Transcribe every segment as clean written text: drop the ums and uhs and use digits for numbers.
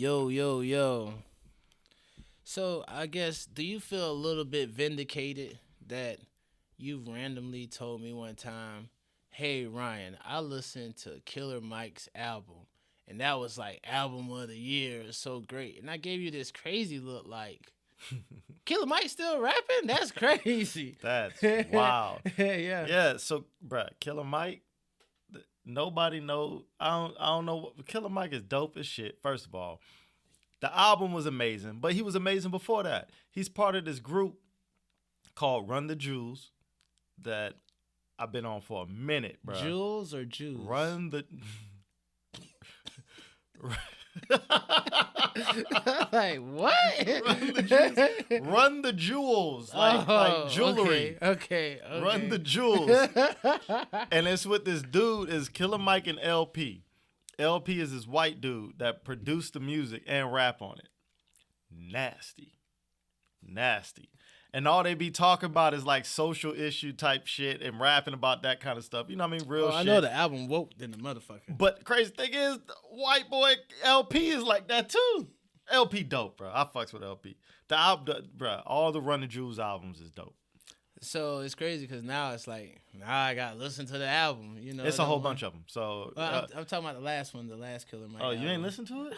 Yo, yo, yo. So I guess, do you feel a little bit vindicated that you randomly told me one time, "Hey Ryan, I listened to Killer Mike's album, and that was like album of the year. It's so great." And I gave you this crazy look, like Killer Mike still rapping? That's crazy. That's wild. Yeah. Yeah, so bruh, Killer Mike, nobody know. I don't know. Killer Mike is dope as shit. First of all, the album was amazing, but he was amazing before that. He's part of this group called Run the Jewels that I've been on for a minute, bruh. Jules or Jews? Run the. Like what? Run the jewels, like jewelry. Okay. Run the jewels, and it's with this dude is Killer Mike and LP. LP is this white dude that produced the music and rap on it. Nasty. And all they be talking about is like social issue type shit and rapping about that kind of stuff. You know what I mean? Real shit. I know the album woke than the motherfucker. But crazy thing is, the white boy LP is like that too. LP dope, bro. I fucks with LP. The album, bro. All the Run the Jewels albums is dope. So it's crazy because now it's like, now I gotta listen to the album. You know, It's a whole bunch of them. So I'm talking about the last one, the last Killer Mike. oh, you ain't listen to it?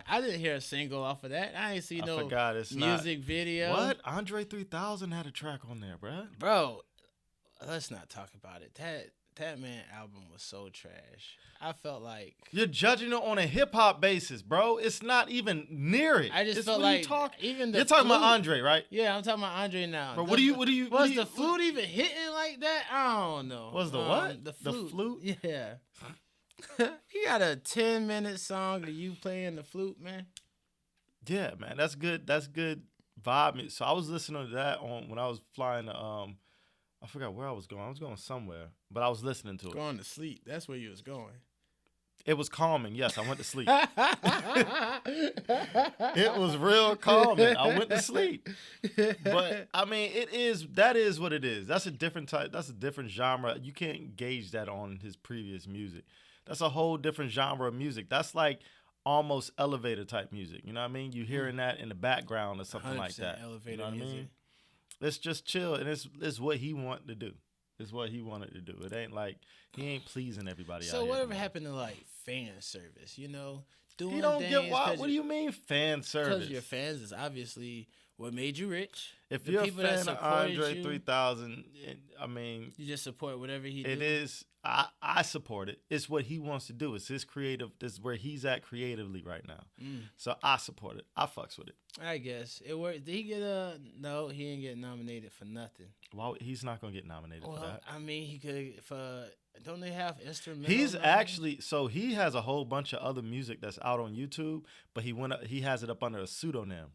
I didn't hear a single off of that. I ain't see no music video. What? Andre 3000 had a track on there, bro. Bro, let's not talk about it. That man album was so trash. I felt like you're judging it on a hip hop basis, bro. It's not even near it. I just felt like even you're talking about Andre, right? Yeah, I'm talking about Andre now. Bro, what do you? Was the flute even hitting like that? I don't know. Was the what? The flute. The flute? Yeah. He got a 10-minute song of you playing the flute, man. Yeah, man, that's good. That's good vibe. So I was listening to that on when I was flying to I forgot where I was going. I was going somewhere, but I was listening to it. Going to sleep. That's where you was going. It was calming. Yes, I went to sleep. It was real calming. I went to sleep. But I mean, that is what it is. That's a different type. That's a different genre. You can't gauge that on his previous music. That's a whole different genre of music. That's like almost elevator type music. You know what I mean? You hearing that in the background or something like that. Elevator you know what music. I mean? It's just chill, and it's what he wanted to do. It's what he wanted to do. It ain't like he ain't pleasing everybody. So out whatever here, happened to like fan service? You know, doing you don't things get why. What do you mean fan service? Because your fans is obviously what made you rich. If the you're people a fan that of Andre you, 3000, I mean, you just support whatever he. It is. I support it. It's what he wants to do. It's his creative. This is where he's at creatively right now. So I support it. I fucks with it. I guess it worked. Did he get No, he didn't get nominated for nothing. Well, he's not gonna get nominated for that. I mean, he could. Don't they have instrumental? He's actually he has a whole bunch of other music that's out on YouTube, but he has it up under a pseudonym,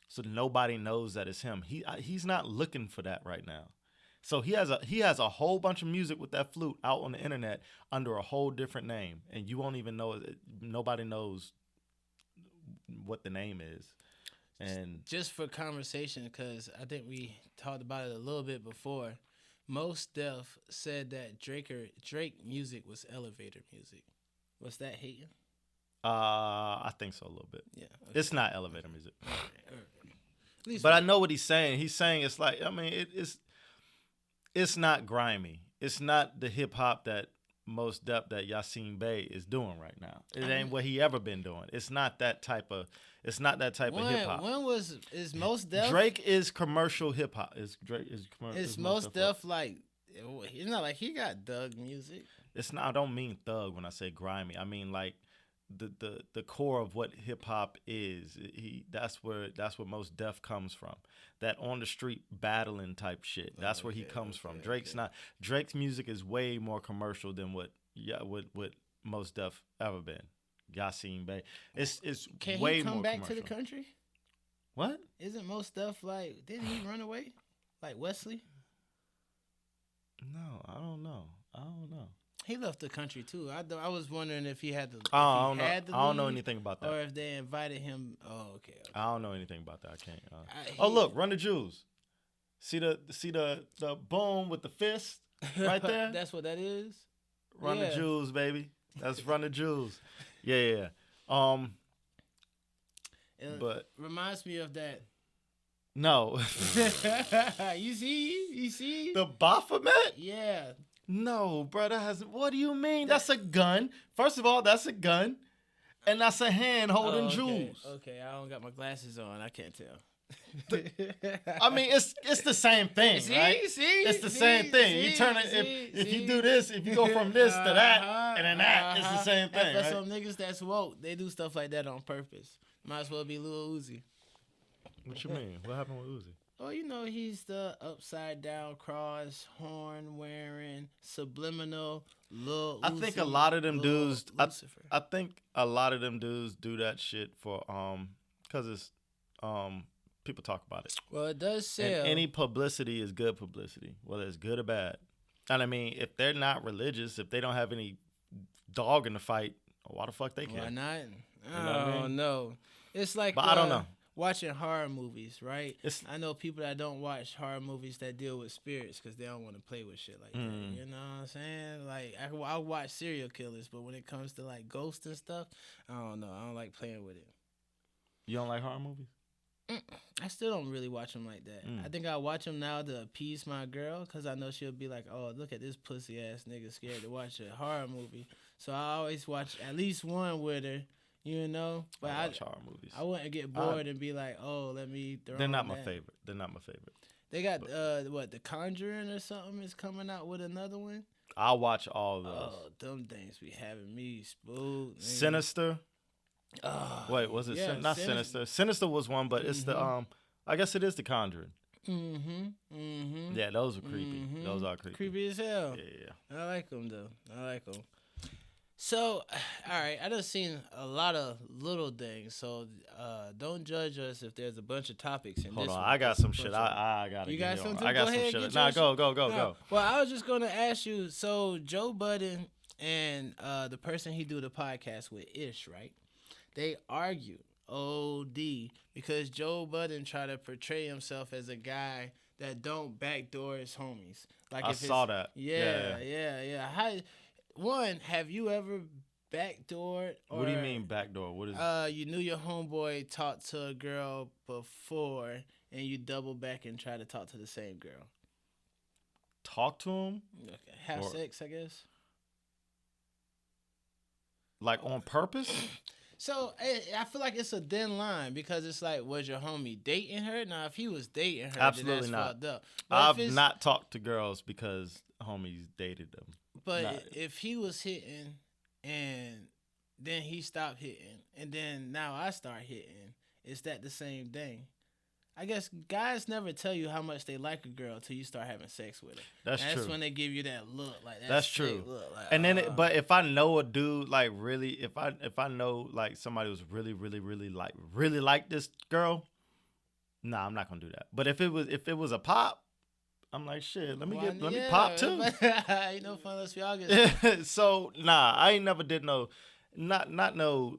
so nobody knows that it's him. He's not looking for that right now. So he has a whole bunch of music with that flute out on the internet under a whole different name, and you won't even know it. Nobody knows what the name is. And just for conversation, because I think we talked about it a little bit before. Most Def said that Drake music was elevator music. Was that hating? I think so a little bit. Yeah, okay. It's not elevator music. Okay. But I know what he's saying. He's saying it's like it's not grimy. It's not the hip hop that Most Def that Yasin Bey is doing right now. It ain't what he ever been doing. It's not that type of hip hop. Is Most Def Drake is commercial hip hop. Is Most Def like? It's not like he got Doug music. It's not. I don't mean thug when I say grimy. I mean like the core of what hip hop is. That's where Most Def comes from. That on the street battling type shit. That's where he comes from. Drake's music is way more commercial than what Most Def ever been. Yasin Bey. It's Can way he come more back commercial. to the country? What? Isn't Most Def like? Didn't he run away like Wesley? No, I don't know. He left the country too. I was wondering if he had to. I don't know anything about that. Or if they invited him. Oh, okay. I don't know anything about that. I can't. Look, Run the Jewels. See the boom with the fist right there. That's what that is. Run the Jewels, baby. That's Run the Jewels. Yeah, yeah, yeah. Um, It but reminds me of that. no, You see? You see? the Baphomet. Yeah. No, bro, that has. What do you mean? That- That's a gun. First of all, that's a gun, and that's a hand holding okay. jewels. Okay, I don't got my glasses on. I can't tell. I mean, it's the same thing, See, right? see, It's the see, same thing. see, You turn it see, if you see. do this, if you go from this to that and then that, it's the same And thing, for right? some niggas that's woke, they do stuff like that on purpose. Might as well be Lil Uzi. What you mean? What happened with Uzi? Oh, you know he's the upside down cross, horn wearing, subliminal Lil Uzi. I think a lot of them Lil dudes. Lucifer. I think a lot of them dudes do that shit for because it's people talk about it. Well, it does sell. And any publicity is good publicity, whether it's good or bad. And I mean, if they're not religious, if they don't have any dog in the fight, why the fuck they care? Why not? know what I mean? No. It's like But I don't know. Watching horror movies, right? It's I know people that don't watch horror movies that deal with spirits because they don't want to play with shit like that. You know what I'm saying? Like, I watch serial killers, but when it comes to like ghosts and stuff, I don't know. I don't like playing with it. you don't like horror movies? I still don't really watch them like that. I think I watch them now to appease my girl because I know she'll be like, "Oh, look at this pussy ass nigga scared to watch a horror movie." So I always watch at least one with her, you know. But I watch horror movies. I wouldn't get bored and be like, "Oh, let me throw." They're not on my that. favorite. They're not my favorite. They got what, The Conjuring or something is coming out with another one. I'll watch all of those. Oh, them things be having me spooked. nigga. Sinister. Oh, Wait, was it yeah, not Sinister? Sinister was one, but it's the I guess it is the Conjuring. Yeah, those are creepy. Those are creepy. Creepy as hell. Yeah. I like them though. I like them. So, all right, I done seen a lot of little things. So, don't judge us if there's a bunch of topics in Hold this on, one. I got There's a some shit. bunch of- I gotta. You get got you on. something? I got Go some ahead, shit. get Nah, yours. go. No. Well, I was just gonna ask you. So, Joe Budden and the person he do the podcast with, Ish, right? They argued OD because Joe Budden tried to portray himself as a guy that don't backdoor his homies. Like I saw that. Yeah. Have you ever backdoored? Or, What do you mean backdoor? What is? You knew your homeboy talked to a girl before, and you double back and try to talk to the same girl. Talk to him Okay. Have Or- sex, I guess. like on purpose? So I feel like it's a thin line because it's like, was your homie dating her? Now, if he was dating her, Absolutely then that's not. fucked up. But if I've it's- not talked to girls because homies dated them. But not- if he was hitting and then he stopped hitting and then now I start hitting, is that the same thing? I guess guys never tell you how much they like a girl till you start having sex with her. That's true. when they give you that look, like That's sick true. Look, like, And then, but if I know a dude like really, if I know like somebody who's really like this girl, nah, I'm not gonna do that. But if it was a pop, I'm like shit. Let me pop too. Ain't no fun unless we all get. So nah, I ain't never did no, not no.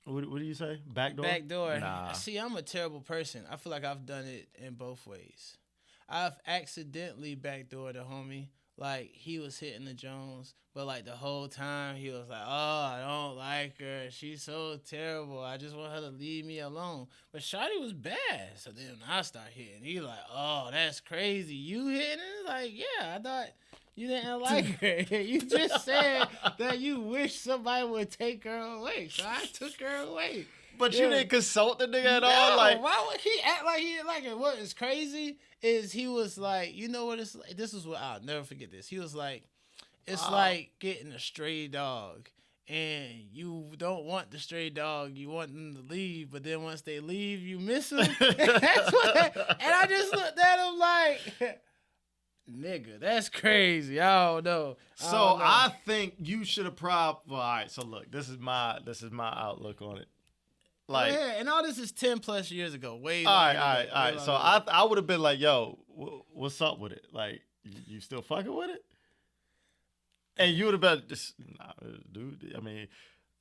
What do you say? Backdoor. Backdoor. Nah. See, I'm a terrible person. I feel like I've done it in both ways. I've accidentally backdoored a homie. Like, he was hitting the Jones, but, like, the whole time he was like, oh, I don't like her. She's so terrible. I just want her to leave me alone. But Shawty was bad. So then when I start hitting, he like, oh, that's crazy. You hitting it? Like, yeah, I thought you didn't like her. You just said that you wish somebody would take her away. So I took her away. But you Yeah. didn't consult the nigga at all. Like, why would he act like he didn't like it? What is crazy is he was like, you know what it's like? This is what I'll never forget this. He was like, it's like getting a stray dog. And you don't want the stray dog. You want them to leave. But then once they leave, you miss them. And I just looked at him like, nigga, that's crazy. I don't know. so I think you should have probably. Well, all right. So look, this is my outlook on it. Like, yeah, and all this is 10 plus years ago. Way all longer right. than that, way So longer than I would have been like, yo, what's up with it? Like, you still fucking with it? And you would have been, just, nah, dude. I mean,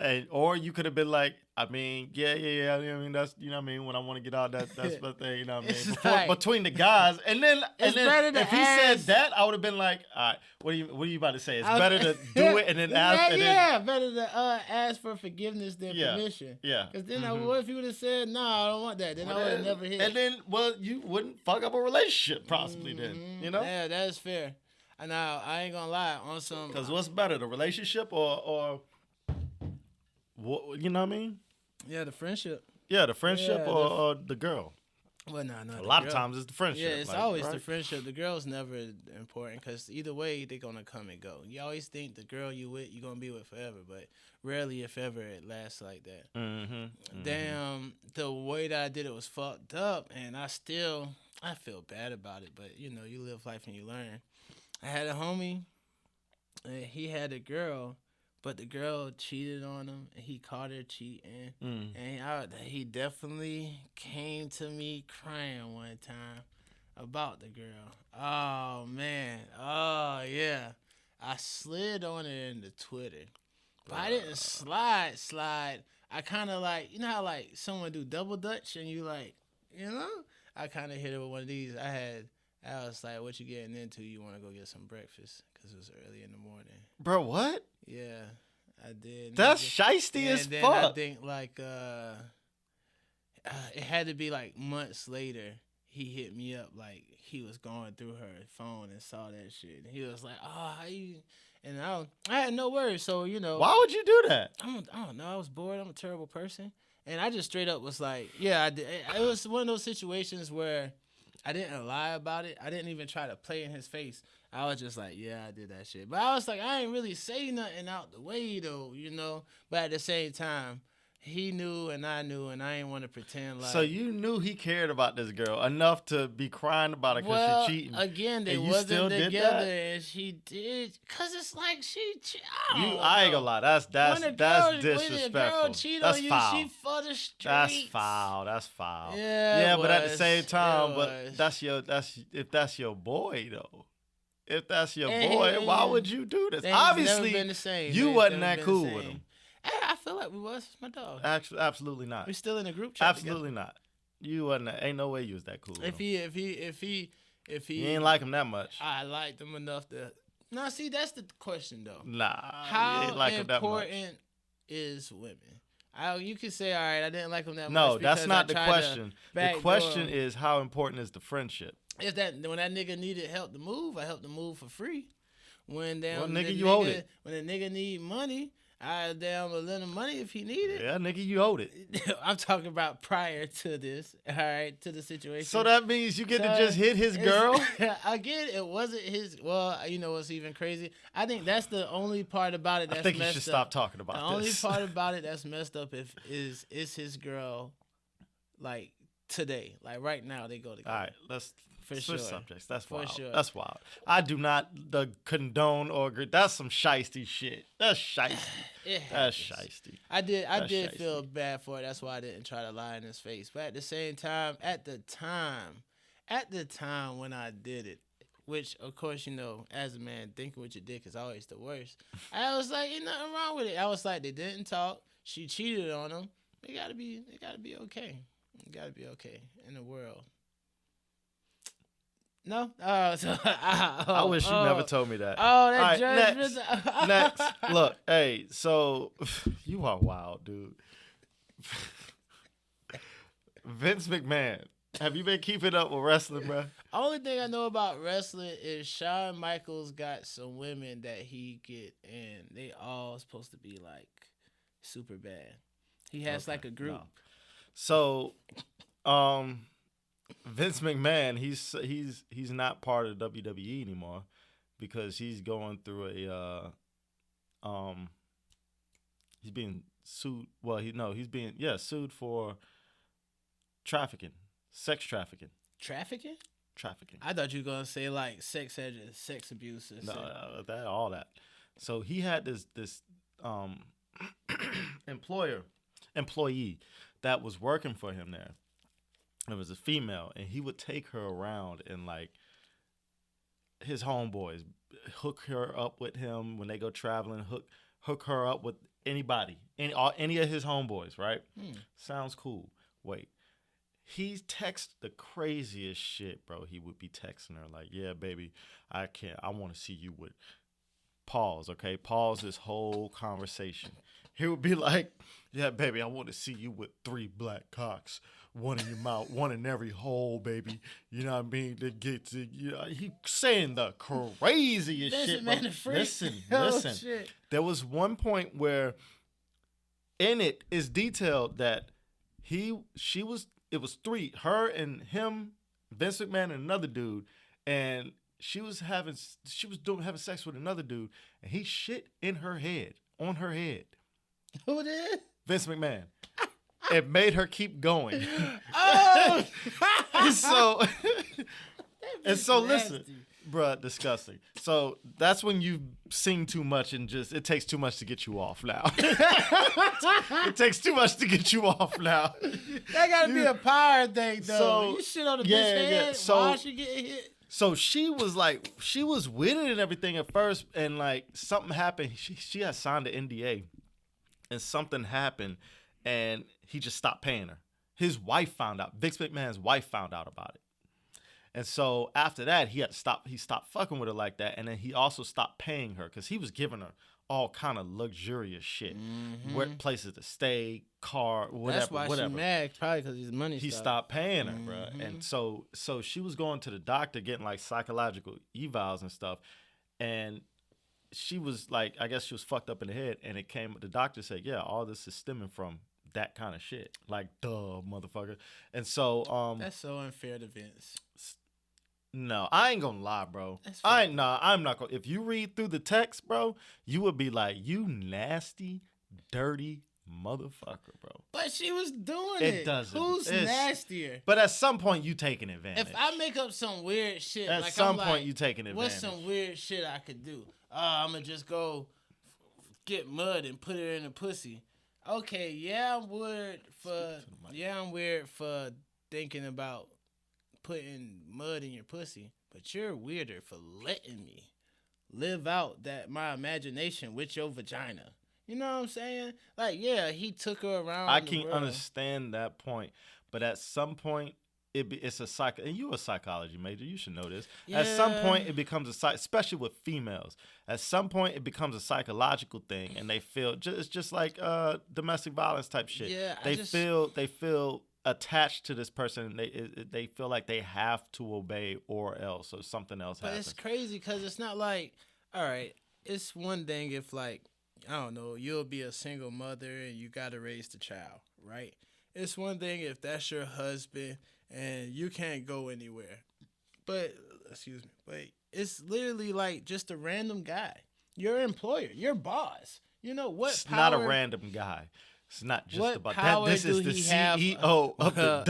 And or you could have been like, I mean, yeah. I mean, that's you know what I mean. When I want to get out, that's the thing. You know what I mean. It's Before like between the guys, it's and then better to if he said ask. that, I would have been like, all right, what are you about to say? It's I- better to do it and then ask, and then yeah, better to ask for forgiveness than yeah, permission. yeah. Because then, Mhm. what if you would have said, "No, I don't want that"? Then I would have never hit. And then, well, you wouldn't fuck up a relationship possibly. Then you know, Yeah, that's fair. And now I ain't gonna lie on some. because what's better, the relationship or what? You know what I mean? Yeah, the friendship. Yeah, the friendship Yeah, or the girl. Well, no, A the lot of girl. times it's the friendship. Yeah, it's like, always right? the friendship. The girl's never important because either way they're gonna come and go. You always think the girl you with you're gonna be with forever, but rarely, if ever, it lasts like that. Mm-hmm. Damn, the way that I did it was fucked up, and I feel bad about it. But you know, you live life and you learn. I had a homie, and he had a girl, but the girl cheated on him, and he caught her cheating. Mm. And he definitely came to me crying one time about the girl. Oh man, oh yeah. I slid on it into Twitter, but I didn't slide. I kind of like, you know how like someone do double dutch and you like, you know. I kind of hit it with one of these. I was like, "What you getting into? You want to go get some breakfast?" Because it was early in the morning. Bro, what? Yeah, I did. That's shiesty as and then I fuck. think like it had to be like months later. He hit me up like he was going through her phone and saw that shit. And he was like, "Oh, how you?" And I had no words. So you know, Why would you do that? I don't know. I was bored. I'm a terrible person, and I just straight up was like, "Yeah, I did." It was one of those situations where I didn't lie about it. I didn't even try to play in his face. I was just like, "Yeah, I did that shit." But I was like, I ain't really say nothing out the way though, you know. But at the same time, he knew and I knew, and I ain't want to pretend like. So you knew he cared about this girl enough to be crying about it because Well, she cheating. again, they and you wasn't still did together, that? and she did, cause it's like I ain't gonna lie. That's when a disrespectful. girl cheat That's on you, foul. she for the streets. That's foul. That's foul. Yeah, but at the same time, it but was. if that's your boy though. If that's your And boy, why and would you do this? things Obviously, never been the same. you Things wasn't never that been cool the with same. him. Hey, I feel like we was. It's my dog. Actually, absolutely not. We still in a group chat. Absolutely not. You wasn't. Ain't no way you was that cool. With Together. him. If he, You ain't like him that much. I liked him enough to. Now, see, that's the question though. Nah, How you ain't like him that much. important is women? You could say, all right, I didn't like him that much. No, that's because not I the tried question. to The backdoor question him. is how important is the friendship? Is that when that nigga needed help to move, I helped him move for free. When Well, the nigga, you owed it. When a nigga need money, I lend him money if he need it. Yeah, nigga, you owed it. I'm talking about prior to this, all right, to the situation. So that means you get to So just hit his it's- girl? Again, it wasn't his. Well, you know what's even crazy? I think that's the only part about it that's I think you messed should up. stop talking about The only this. part about it that's messed up is his girl, like today, like right now they go together. All right, let's switch sure. subjects. That's For wild. sure. That's wild. I do not condone or agree. That's some shiesty shit. That's shiesty. It That's happens. shiesty. I did That's feel shiesty. bad for it. That's why I didn't try to lie in his face. But at the same time, at the time when I did it, which of course you know, as a man, thinking with your dick is always the worst. I was like, ain't nothing wrong with it. I was like, they didn't talk. She cheated on him. It gotta be okay. It gotta be okay in the world. No? I wish you never told me that. Oh, that All right, judgment. Next. Look, hey, so you are wild, dude. Vince McMahon. Have you been keeping up with wrestling, bro? Only thing I know about wrestling is Shawn Michaels got some women that he get, and they all supposed to be like super bad. He has like a group. No. So, Vince McMahon, he's not part of WWE anymore because he's going through he's being sued. Well, he's being sued for trafficking, sex trafficking. Trafficking? Trafficking. I thought you were gonna say like sex abuse. Or No, something. all that. So he had this employee that was working for him there. It was a female, and he would take her around and like his homeboys hook her up with him when they go traveling. Hook her up with anybody, any of his homeboys, right? Sounds cool. Wait. He texts the craziest shit, bro. He would be texting her like, yeah, baby, I can't. I want to see you with pause, okay? Pause this whole conversation. He would be like, yeah, baby, I want to see you with 3 black cocks. One in your mouth, one in every hole, baby. You know what I mean? To get to, you know, he saying the craziest shit. Man, the listen, oh, listen. Shit. There was one point where in it is detailed that it was 3, her and him, Vince McMahon and another dude, and she was having sex with another dude, and he shit in her head, on her head. Who did? Vince McMahon. It made her keep going. Oh! and so listen, bruh, disgusting. So that's when you sing too much and just it takes too much to get you off now. It takes too much to get you off now. That gotta be a power thing, though. So, you shit on the bitch head while she getting hit. So she was with it and everything at first, and like something happened. She had signed an NDA, and something happened, and he just stopped paying her. His wife found out. Vince McMahon's wife found out about it. And so after that, he stopped fucking with her like that. And then he also stopped paying her because he was giving her all kind of luxurious shit. Places to stay, car, whatever. That's why whatever. She mad, probably because his money He stopped paying her, bro. And so she was going to the doctor getting like psychological evals and stuff. And she was like, I guess she was fucked up in the head. And the doctor said, yeah, all this is stemming from that kind of shit. Like, duh, motherfucker. And so that's so unfair to Vince. No, I ain't gonna lie, bro. I'm not gonna. If you read through the text, bro, you would be like, you nasty, dirty motherfucker, bro. But she was doing it. It doesn't. Who's nastier? But at some point, you taking advantage. If I make up some weird shit, at like some point, you taking advantage. What's some weird shit I could do? I'm gonna just go get mud and put it in a pussy. Okay, I'm weird for thinking about putting mud in your pussy, but you're weirder for letting me live out my imagination with your vagina. You know what I'm saying? Like, yeah, he took her around. I can understand that point, but at some point, it's a psych. And you're a psychology major, you should know this. Yeah. At some point, it becomes especially with females. At some point, it becomes a psychological thing, and they feel it's just like domestic violence type shit. Yeah, they feel attached to this person. They feel like they have to obey or else, or something else happens. But it's crazy because it's not like, all right, it's one thing if like, I don't know, you'll be a single mother and you got to raise the child, right? It's one thing if that's your husband and you can't go anywhere. But it's literally like just a random guy. Your employer, your boss. You know what? It's not a random guy. It's not just about that. This is the CEO of the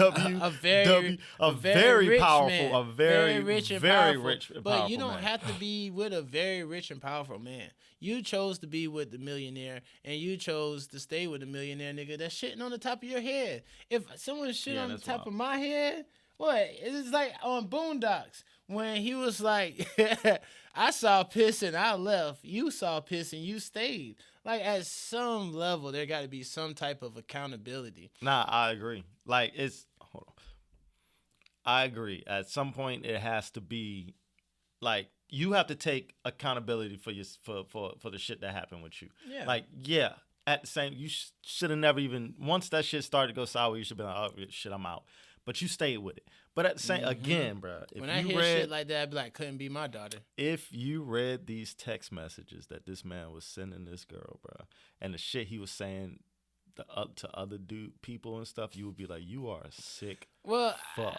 a very powerful, very rich and powerful. But you don't have to be with a very rich and powerful man. You chose to be with the millionaire, and you chose to stay with the millionaire nigga that's shitting on the top of your head. If someone shit on the top of my head, what? It's like on Boondocks when he was like, I saw piss and I left. You saw piss and you stayed. Like, at some level, there got to be some type of accountability. Nah, I agree. Like, hold on. I agree. At some point, it has to be, like, you have to take accountability for the shit that happened with you. Yeah. Like, yeah, at the same, you should have never even, once that shit started to go sour, you should be like, oh, shit, I'm out. But you stayed with it. But at the same, again, bro. When I hear shit like that, I'd be like, couldn't be my daughter. If you read these text messages that this man was sending this girl, bro, and the shit he was saying to other people and stuff, you would be like, you are a sick fuck, bro.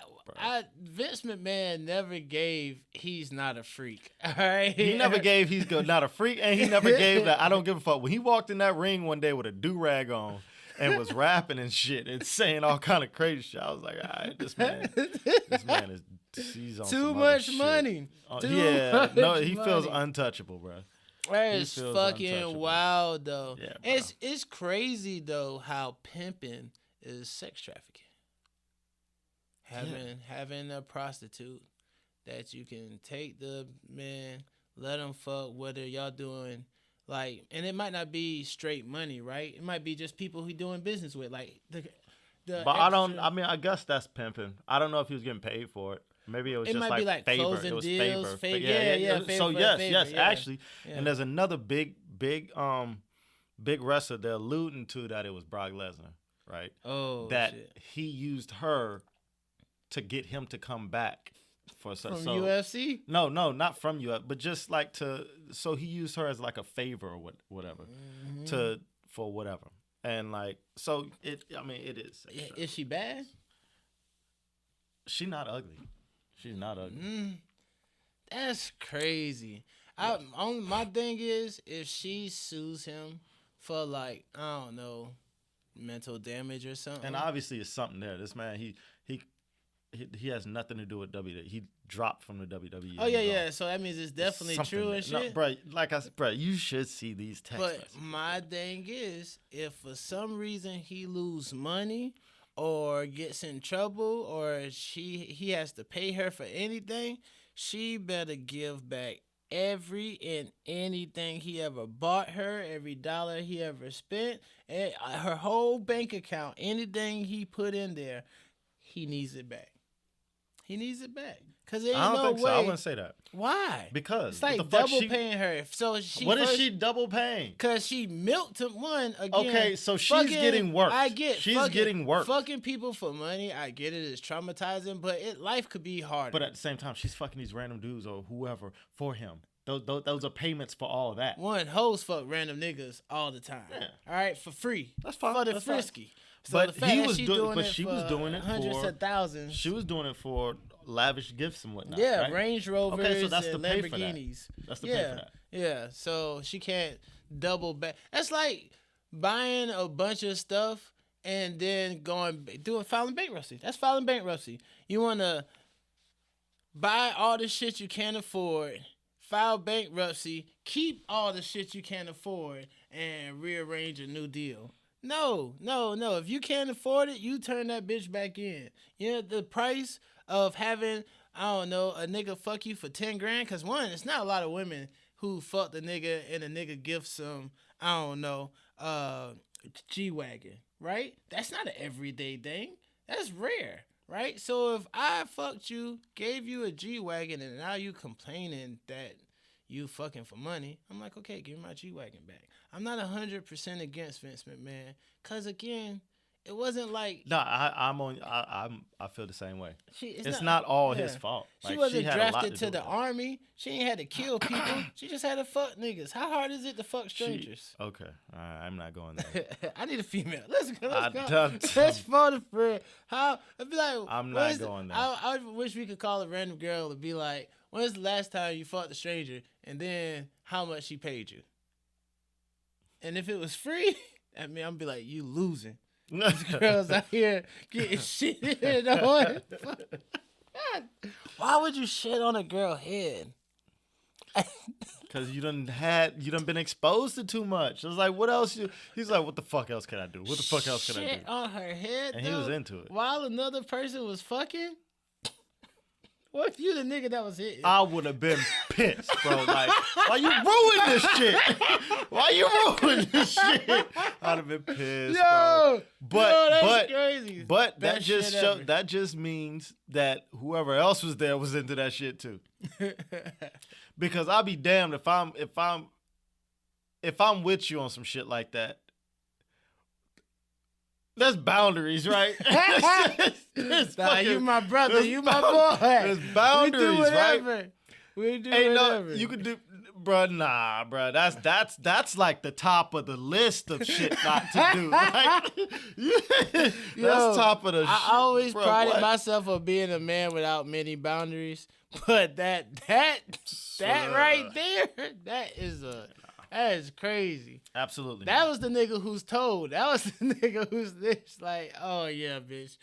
Vince McMahon never gave he's not a freak. All right? He never gave he's not a freak, and he never gave that I don't give a fuck. When he walked in that ring one day with a do-rag on, and was rapping and shit and saying all kind of crazy shit. I was like, all right, this man is he's on too much money. He feels untouchable, bro. That is fucking wild, though. Yeah, it's crazy though how pimping is sex trafficking. Having a prostitute that you can take the man, let him fuck, whether y'all doing Like, and it might not be straight money, right? It might be just people he doing business with, like the But I don't. extra. I mean, I guess that's pimping. I don't know if he was getting paid for it. Maybe it was It just might be like like favor. It closing was deals, favor. yeah, yeah, So favor, yes, favor, yes, yeah, actually. yeah. And there's another big wrestler they're alluding to that it was Brock Lesnar, right? Oh That shit! he used her to get him to come back for From so UFC. no, not from you, but just like to. So he used her as like a favor or whatever to for whatever, and like so it. I mean, it is. Is she bad? She not ugly. She's not ugly. That's crazy. Yeah. My thing is, if she sues him for like, I don't know, mental damage or something. And obviously, it's something there. This man, he has nothing to do with WWE. He dropped from the WWE. Oh yeah. So that means it's definitely true and shit. No, bro, like I said, bro, you should see these text But messages. my thing is, if for some reason he lose money or gets in trouble or he has to pay her for anything, she better give back every and anything he ever bought her, every dollar he ever spent, and her whole bank account, anything he put in there, he needs it back. He needs it back. Cause there ain't I don't no think way. so. I wouldn't say that. Why? Because it's like what the fuck double paying her. So she what first, is she double paying? Cause she milked him one again. Okay, so she's getting worked. I get she's getting worked. Fucking people for money, I get it. It's traumatizing, but life could be harder. But at the same time, she's fucking these random dudes or whoever for him. Those are payments for all of that. One, hoes fuck random niggas all the time. Yeah. All right, for free. That's fine. For the That's frisky. fine. So But the fact he that was she doing. But it she for was doing it hundreds for of thousands. She was doing it for lavish gifts and whatnot. Yeah, right? Range Rovers Okay, so that's and the pay for that. Lamborghinis. That's the pay for that. Yeah, so she can't double back. That's like buying a bunch of stuff and then filing bankruptcy. That's filing bankruptcy. You want to buy all the shit you can't afford, file bankruptcy, keep all the shit you can't afford, and rearrange a new deal. No. If you can't afford it, you turn that bitch back in. You know the price of having, I don't know, a nigga fuck you for 10 grand? Because one, it's not a lot of women who fuck the nigga and the nigga gives some, I don't know, G-Wagon, right? That's not an everyday thing. That's rare, right? So if I fucked you, gave you a G-Wagon, and now you complaining that you fucking for money, I'm like, okay, give me my G-Wagon back. I'm not 100% against Vince McMahon, because again, it wasn't like I feel the same way. It's not all his fault. She Like, wasn't had a lot drafted to do the with it. army. She ain't had to kill people. She just had to fuck niggas. How hard is it to fuck strangers? Okay, all right, I'm not going there. I need a female. Let's go. done- Let's phone a friend. I'd be like, I'm not going there. I wish we could call a random girl and be like, when's the last time you fucked a stranger? And then how much she paid you? And if it was free, I mean, I'm be like, you losing. These girls out here getting shit on. Why would you shit on a girl head? Because you done been exposed to too much. It's like, what else? He's like, what the fuck else can I do? What the fuck else can I do? Shit on her head, And he was into it. while another person was fucking. What if you the nigga that was hitting? I would have been pissed, bro. Like, why you ruin this shit? Why you ruin this shit? I'd have been pissed, bro. That's crazy. But that Best just shit ever. that just means that whoever else was there was into that shit too. Because I'll be damned if I'm with you on some shit like that. There's boundaries, right? You my brother, you my boy. There's boundaries, right? We do Ain't whatever. you could do, bruh. Nah, bruh. That's like the top of the list of shit not to do. Like, that's top of the. I always bruh, prided what? myself on being a man without many boundaries, but that right there, that is crazy. Absolutely. That was the nigga who's told. That was the nigga who's this. Like, oh yeah, bitch.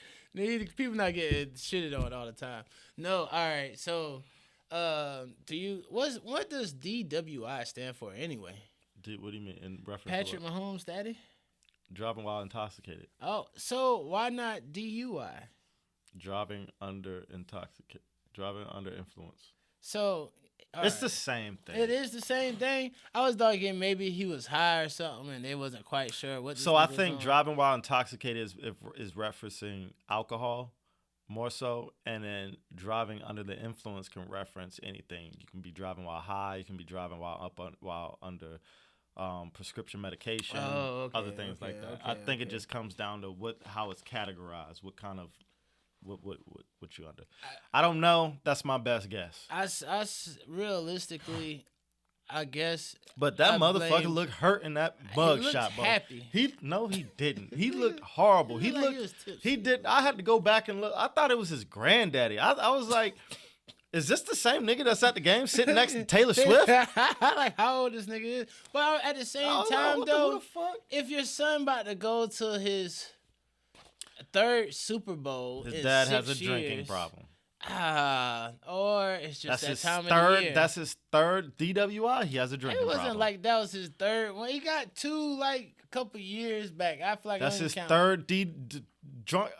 People not getting shitted on all the time. No, all right. So, what does DWI stand for anyway? What do you mean in reference Patrick to what? Mahomes, daddy. Driving while intoxicated. Oh, so why not DUI? Driving under influence. So It's the same thing. It is the same thing. I was thinking maybe he was high or something, and they wasn't quite sure what. So I think driving while intoxicated is referencing alcohol more so, and then driving under the influence can reference anything. You can be driving while high. You can be driving while under prescription medication. Other things like that. I think it just comes down to how it's categorized. What kind of what you under. I don't know. That's my best guess. I realistically, I guess. But that motherfucker looked hurt in that bug shot, bro. Happy. He didn't. He looked horrible. He did. I had to go back and look. I thought it was his granddaddy. I was like, is this the same nigga that's at the game sitting next to Taylor Swift? Like how old this nigga is. But at the same time, though, if your son about to go to his third Super Bowl, his dad has a drinking problem. Or it's just that's that time his third. of the year. That's his third DWI. He has a drinking problem. It wasn't like that was his third one. He got two like a couple years back. I feel like that's his third drunk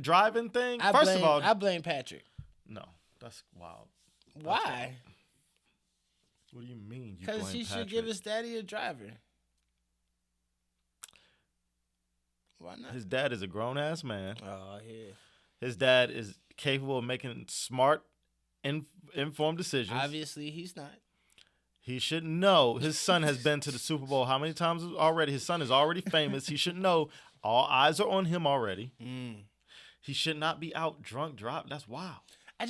driving thing. First of all, I blame Patrick. No, that's wild. Why? What do you mean? Because he should give his daddy a driver. Why not? His dad is a grown ass man. Oh yeah. His dad is capable of making smart, informed decisions. Obviously, he's not. He should know. His son has been to the Super Bowl how many times already? His son is already famous. He should know. All eyes are on him already. He should not be out drunk, That's wild.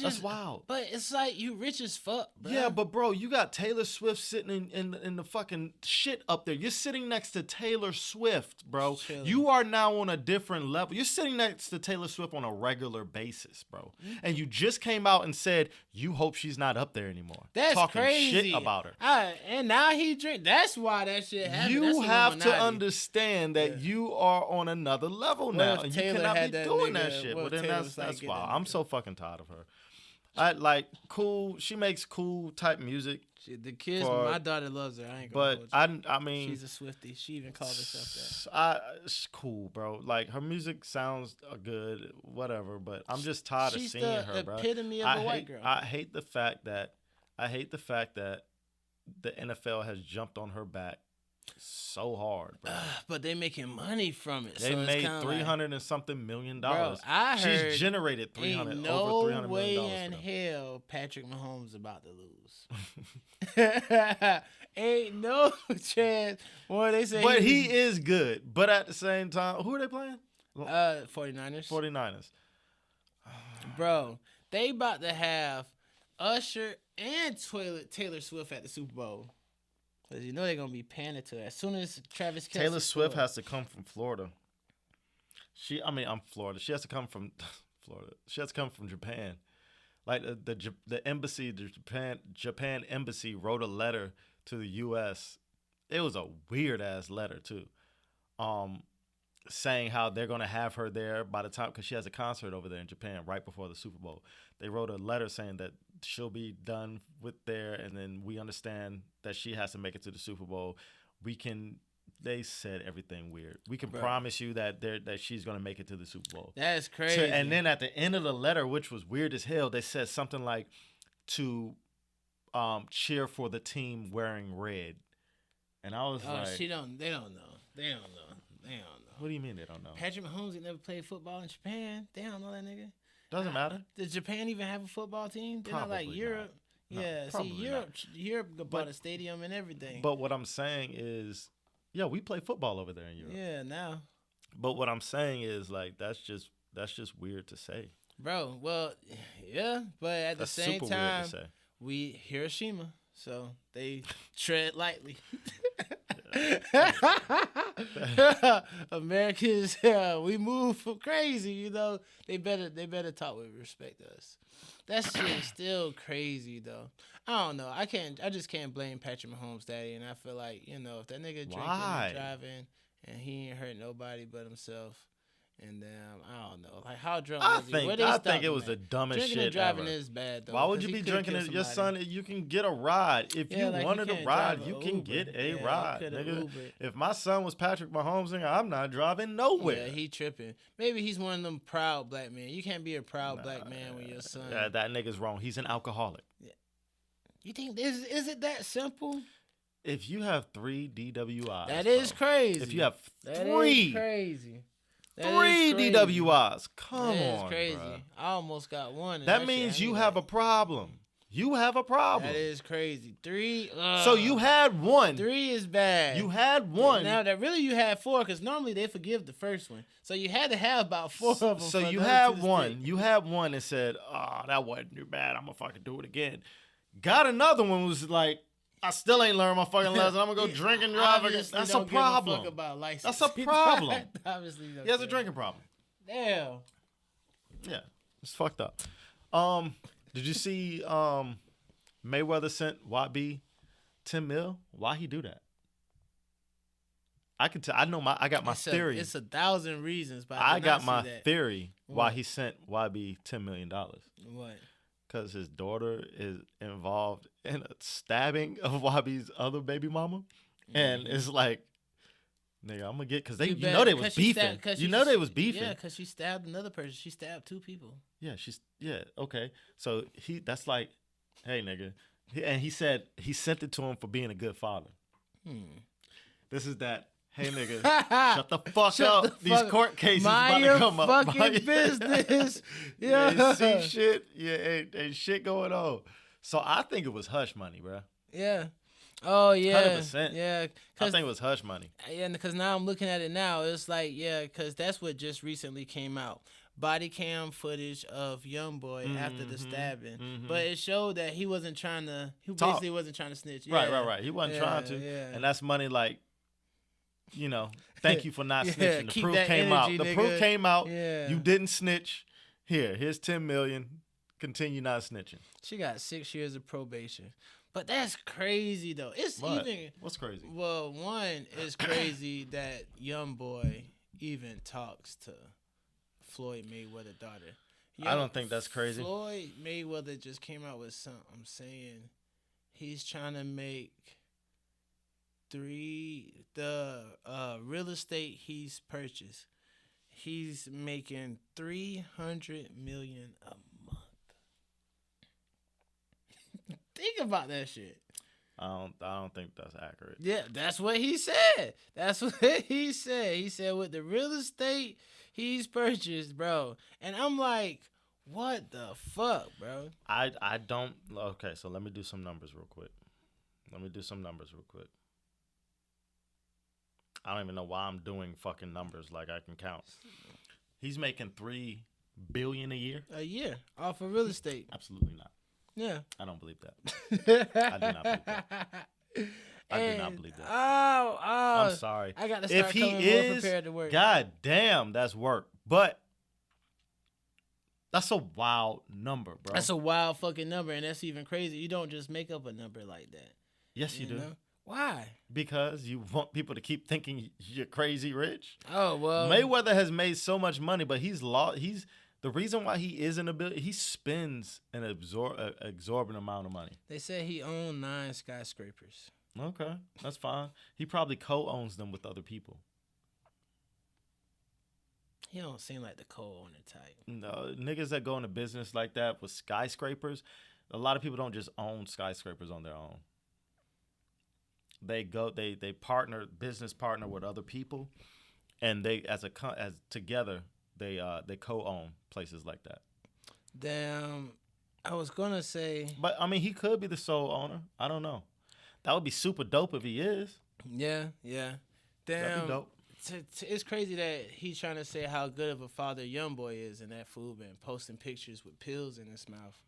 That's wild. But it's like you rich as fuck, bro. Yeah, but bro, you got Taylor Swift sitting in the fucking shit up there. You're sitting next to Taylor Swift, bro. Chilling. You are now on a different level. You're sitting next to Taylor Swift on a regular basis, bro. And you just came out and said you hope she's not up there anymore. That's talking crazy. Shit about her. And now he drink. That's why that shit happened. You have to understand that you are on another level now, and you cannot be doing that shit. But then that's wild. I'm so fucking tired of her. I like cool. She makes cool type music. The kids, my daughter loves her. I ain't gonna hold you. I mean, she's a Swiftie. She even called herself that. It's cool, bro. Like her music sounds good, whatever. But I'm just tired of seeing her, bro. She's the epitome of a white girl. I hate the fact that the NFL has jumped on her back so hard, bro. But they making money from it. They made $300 and something million. Bro, I heard she's generated over $300 million. No way in hell Patrick Mahomes about to lose. Ain't no chance. Boy, they say, but he is good. But at the same time, who are they playing? 49ers. 49ers. Bro, they about to have Usher and Taylor Swift at the Super Bowl. Because you know they're going to be panning to it. As soon as Travis Kelce Taylor Swift has to come from Florida. I'm Florida. She has to come from Florida. She has to come from Japan. Like the embassy, the Japan embassy wrote a letter to the U.S. It was a weird ass letter too, saying how they're gonna have her there by the time, because she has a concert over there in Japan right before the Super Bowl. They wrote a letter saying that she'll be done with there, and then we understand that she has to make it to the Super Bowl. They said everything weird. We can promise you that she's gonna make it to the Super Bowl. That's crazy. And then at the end of the letter, which was weird as hell, they said something like to cheer for the team wearing red. And I was like, they don't know. What do you mean they don't know? Patrick Mahomes had never played football in Japan. They don't know that nigga. Doesn't matter. Does Japan even have a football team? They're Probably not like Europe. Not. Yeah, no, see, Europe bought a stadium and everything. But what I'm saying is, yeah, we play football over there in Europe. Yeah, now. But what I'm saying is, like, that's just weird to say. Bro, well, yeah, but at the same time, weird to say. We Hiroshima, so they tread lightly. Americans, we move crazy, you know. They better talk with respect to us. That shit is still crazy though. I don't know. I just can't blame Patrick Mahomes' daddy, and I feel like, you know, if that nigga drinking and driving and he ain't hurt nobody but himself. And I don't know, like how drunk was he? I think it was the dumbest drinking shit and driving ever. Is bad though. Why would you be drinking it? Your son, you can get a ride. If you wanted a ride, you can get a ride, nigga. If my son was Patrick Mahomes, nigga, I'm not driving nowhere. Yeah, he tripping. Maybe he's one of them proud black men. You can't be a proud black man when your son. Yeah, that nigga's wrong. He's an alcoholic. Yeah. You think this is it that simple? If you have 3 DWIs, That is bro, crazy. if you have that three, is crazy. That three is crazy. DWIs, come That is on, crazy. bro. I almost got one. And That shit means had you me have a like, problem. You have a problem. That is crazy. 3. So you had one. 3 is bad. You had one. Now that really you had 4 because normally they forgive the first one. So you had to have about 4 of them. So for you the other had two to one. stick. You had one and said, "Oh, that wasn't too bad. I'm gonna fucking do it again." Got another one was like, "I still ain't learned my fucking lesson. I'm gonna go drink and drive again." Obviously That's a don't give problem. fuck about license. That's a problem. Obviously, don't He has a care. drinking problem. Damn. Yeah, it's fucked up. Did you see Mayweather sent YB 10 mil? Why he do that? I can tell. I know I got my theory. It's 1,000 reasons, but I did got not my see that. theory why What? he sent YB $10 million. What? Because his daughter is involved in a stabbing of YB's other baby mama, and it's like, nigga, I'm gonna get because you know they was beefing. You know they was beefing. Yeah, because she stabbed another person. She stabbed 2 people. Yeah, okay. So that's like, hey, nigga, and he said he sent it to him for being a good father. This is that. Hey, nigga, shut the fuck up. These court cases about to come up. Mind your fucking business. Yeah. You see shit. Yeah, ain't shit going on. So I think it was hush money, bro. Yeah. Oh, yeah. 100%. Yeah. I think it was hush money. Yeah, because now I'm looking at it now. It's like, yeah, because that's what just recently came out. Body cam footage of YoungBoy after the stabbing. But it showed that he wasn't trying to, basically wasn't trying to snitch. Yeah. Right. He wasn't trying to. Yeah. And that's money like, thank you for not snitching. The keep proof that came energy, out. The nigga. proof came out. Yeah. You didn't snitch. Here's 10 million. Continue not snitching. She got 6 years of probation. But that's crazy, though. It's What? even... What's crazy? Well, one, is crazy that YoungBoy even talks to Floyd Mayweather's daughter. I don't think that's crazy. Floyd Mayweather just came out with something saying he's trying to make the real estate he's purchased. He's making $300 million a month. Think about that shit. I don't think that's accurate. Yeah, that's what he said. That's what he said. He said with the real estate he's purchased, bro. And I'm like, what the fuck, bro? I don't. Okay, so let me do some numbers real quick. I don't even know why I'm doing fucking numbers like I can count. He's making $3 billion a year. A year off of real estate. Absolutely not. Yeah. I don't believe that. I do not believe that. I do not believe that. Oh, I'm sorry. I got to start If he coming more prepared to work. God damn, that's work. But that's a wild number, bro. That's a wild fucking number, and that's even crazy. You don't just make up a number like that. Yes, you do. know? Why? Because you want people to keep thinking you're crazy rich. Oh, well. Mayweather has made so much money, but he's the reason why he isn't a billionaire, he spends an exorbitant amount of money. They said he owned 9 skyscrapers. Okay, that's fine. He probably co-owns them with other people. He don't seem like the co-owner type. No, niggas that go into business like that with skyscrapers, a lot of people don't just own skyscrapers on their own. They business partner with other people, and they as together they co-own places like that. Damn, I was gonna say. But I mean, he could be the sole owner. I don't know. That would be super dope if he is. Yeah. Damn. That'd be dope. It's crazy that he's trying to say how good of a father YoungBoy is, and that fool been posting pictures with pills in his mouth.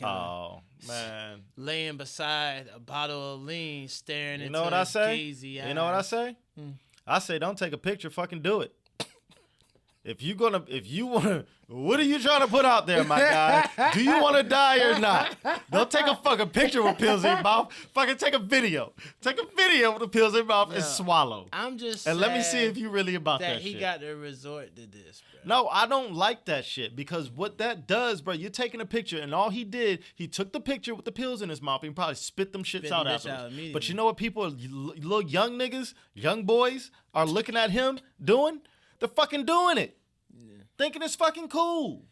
Oh man, laying beside a bottle of lean, staring into what I his say? gazy eyes. You know what I say? I say don't take a picture, fucking do it. If you wanna, what are you trying to put out there, my guy? Do you want to die or not? Don't take a fucking picture with pills in your mouth. Fucking take a video. Take a video with the pills in your mouth and swallow. I'm just and let me see if you really about that he shit. got to resort to this, bro. No, I don't like that shit because what that does, bro, you're taking a picture and all he took the picture with the pills in his mouth and he probably spit them shits out afterwards. But you know what people, little young niggas, young boys are looking at him doing? They're fucking doing it. Yeah. Thinking it's fucking cool.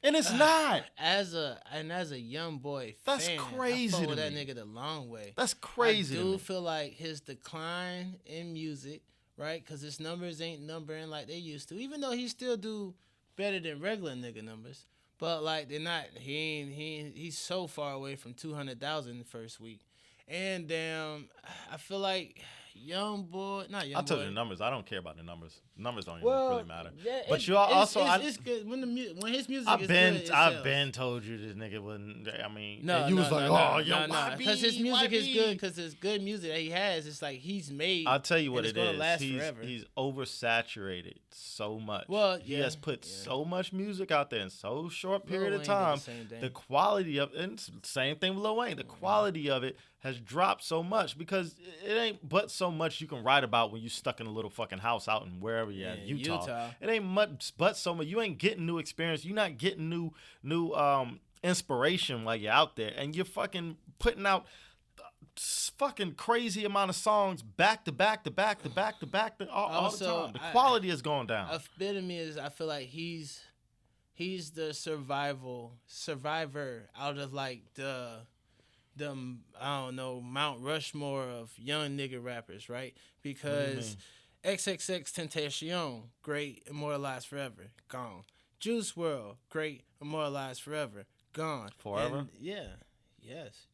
And it's not. As a young boy That's fan, crazy I fuck to with that me. nigga the long way. That's crazy I to do me. feel like his decline in music, right? Because his numbers ain't numbering like they used to. Even though he still do better than regular nigga numbers, but like they're not. He's so far away from 200,000 the first week, and damn, I feel like not I young told you the boy. numbers. I don't care about the numbers. Numbers don't even Well, really matter. yeah, But you also, it's good when when his music is good. It I've sells. been told you this nigga wasn't. I mean, No, and you no, was no, like, no, oh, no, yo, no, because his music is good. Because it's good music that he has. It's like he's made. I'll tell you what and it it's gonna is. last forever. He's oversaturated so much. Well, he yeah, has put yeah. so much music out there in so short period Lil of Wayne did time. the same thing. The quality of and it's the same thing with Lil Wayne. The quality of it has dropped so much because it ain't but so much you can write about when you stuck in a little fucking house out in wherever you're at, Utah. It ain't much but so much. You ain't getting new experience. You're not getting new inspiration while you're out there, and you're fucking putting out fucking crazy amount of songs back to back to back to back to back to all the time. The quality is going down. A bit of me is I feel like he's the survivor out of like the I don't know Mount Rushmore of young nigga rappers, right? Because XXX Tentacion, great, immortalized forever, gone. Juice WRLD, great, immortalized forever, gone. Forever? And yes.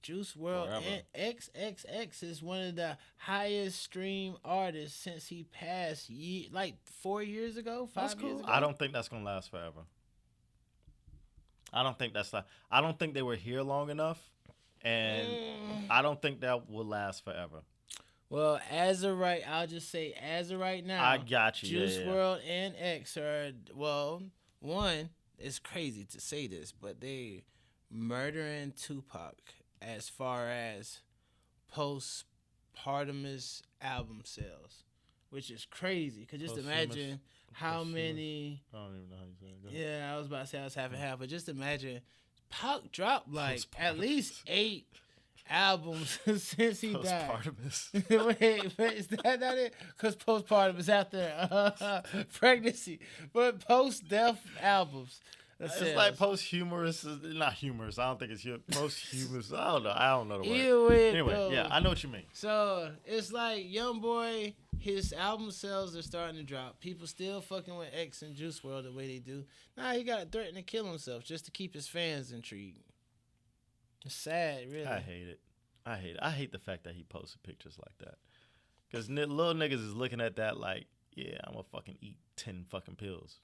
Juice WRLD and XXX is one of the highest stream artists since he passed, like 4 years ago, 5 years ago. I don't think that's gonna last forever. I don't think they were here long enough, and I don't think that will last forever. Well, I'll just say as of right now, I got you. Juice WRLD and X are, one, it's crazy to say this, but they murdering Tupac as far as postpartumous album sales, which is crazy. Because just imagine how many. I don't even know how you say it. Yeah, I was about to say I was half and half, but just imagine Pac dropped like at least 8 albums since he died. Postpartumous. wait, is that not it? Because postpartum is after pregnancy, but post-death albums. It's like posthumous, not humorous. I don't think it's posthumous. I don't know the word. Either way, anyway, yeah, I know what you mean. So it's like young boy, his album sales are starting to drop. People still fucking with X and Juice WRLD the way they do. Nah, he got to threaten to kill himself just to keep his fans intrigued. It's sad, really. I hate it. I hate the fact that he posted pictures like that. Because little niggas is looking at that like, yeah, I'm going to fucking eat 10 fucking pills.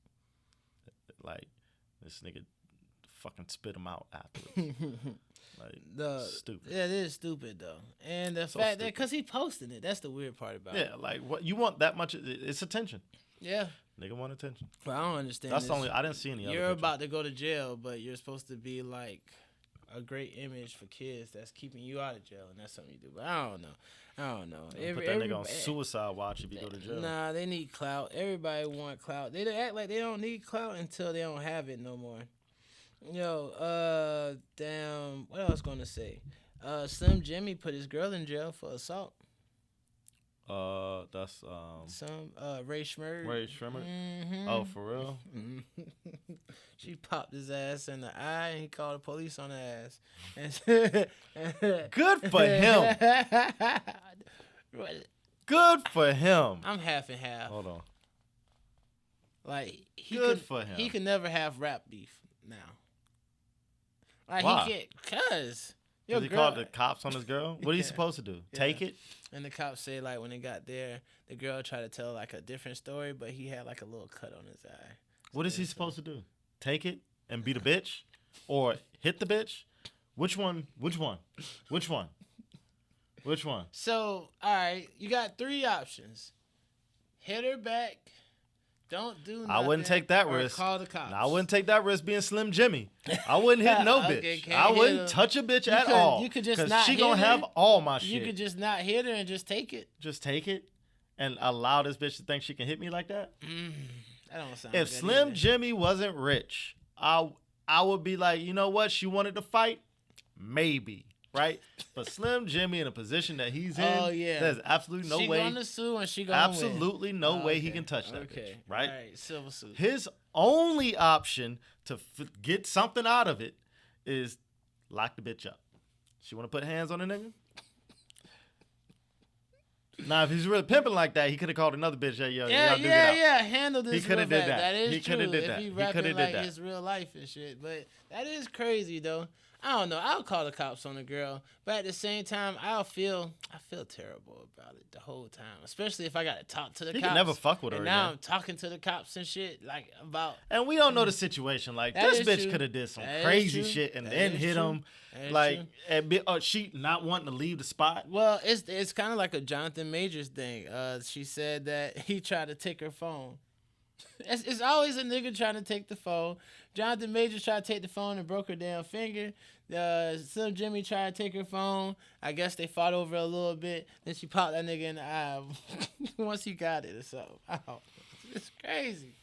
Like, this nigga fucking spit them out afterwards. Stupid. Yeah, it is stupid, though. And the fact that, because he posted it, that's the weird part about it. Yeah, like, what you want that much, it's attention. Yeah. Nigga want attention. But I don't understand That's the only, I didn't see any other You're picture. about to go to jail, but you're supposed to be like a great image for kids that's keeping you out of jail, and that's something you do. But I don't know. Put that nigga on suicide watch if you go to jail. Nah, they need clout. Everybody want clout. They act like they don't need clout until they don't have it no more. Yo, damn. What I was gonna say? Slim Jimmy put his girl in jail for assault. That's Ray Schmurd. Ray Schmurd. Mm-hmm. Oh, for real? She popped his ass in the eye, and he called the police on her ass. Good for him. Good for him. I'm half and half. Hold on. Like for him. He could never have rap beef now. Like Why? Cause he called the cops on his girl? What are you supposed to do? Yeah. Take it? And the cops say like when they got there, the girl tried to tell like a different story, but he had like a little cut on his eye. What is he supposed to do? Take it and beat a bitch? Or hit the bitch? Which one? So, all right, you got 3 options. Hit her back. Don't do nothing. I wouldn't take that or risk. Call the cops. No, I wouldn't take that risk being Slim Jimmy. I wouldn't hit no Okay, bitch. can't I hit wouldn't her. touch a bitch at all. You could just 'cause not she hit gonna her. have all my shit. You could just not hit her and just take it. Just take it and allow this bitch to think she can hit me like that? That don't sound If good Slim either. Jimmy wasn't rich, I would be like, you know what? She wanted to fight? Maybe. right? But Slim Jimmy in a position that he's in, Oh yeah. there's absolutely no she way, gonna sue and she gonna absolutely win. no Oh, way he okay. can touch that Okay. bitch, right? All right. Silver suit. His only option to get something out of it is lock the bitch up. She want to put hands on a nigga? Now, if he's really pimping like that, he could have called another bitch. Hey, yo, y'all do get out. Handle this. He coulda real did fast. that. That is He true. coulda did if that. he He rapping coulda did like that. his real life and shit, but that is crazy though. I don't know. I'll call the cops on the girl, but at the same time, I feel terrible about it the whole time. Especially if I got to talk to the He cops. can never fuck with her And now again. I'm talking to the cops and shit like about. And we don't know the situation. Like, That this is bitch true. could have did some That is crazy true. shit and That then is hit true. him. That is Like, true. she not wanting to leave the spot. Well, it's kind of like a Jonathan Majors thing. She said that he tried to take her phone. It's always a nigga trying to take the phone. Jonathan Majors tried to take the phone and broke her damn finger. Slim Jimmy tried to take her phone. I guess they fought over a little bit. Then she popped that nigga in the eye once he got it or something. Oh, it's crazy.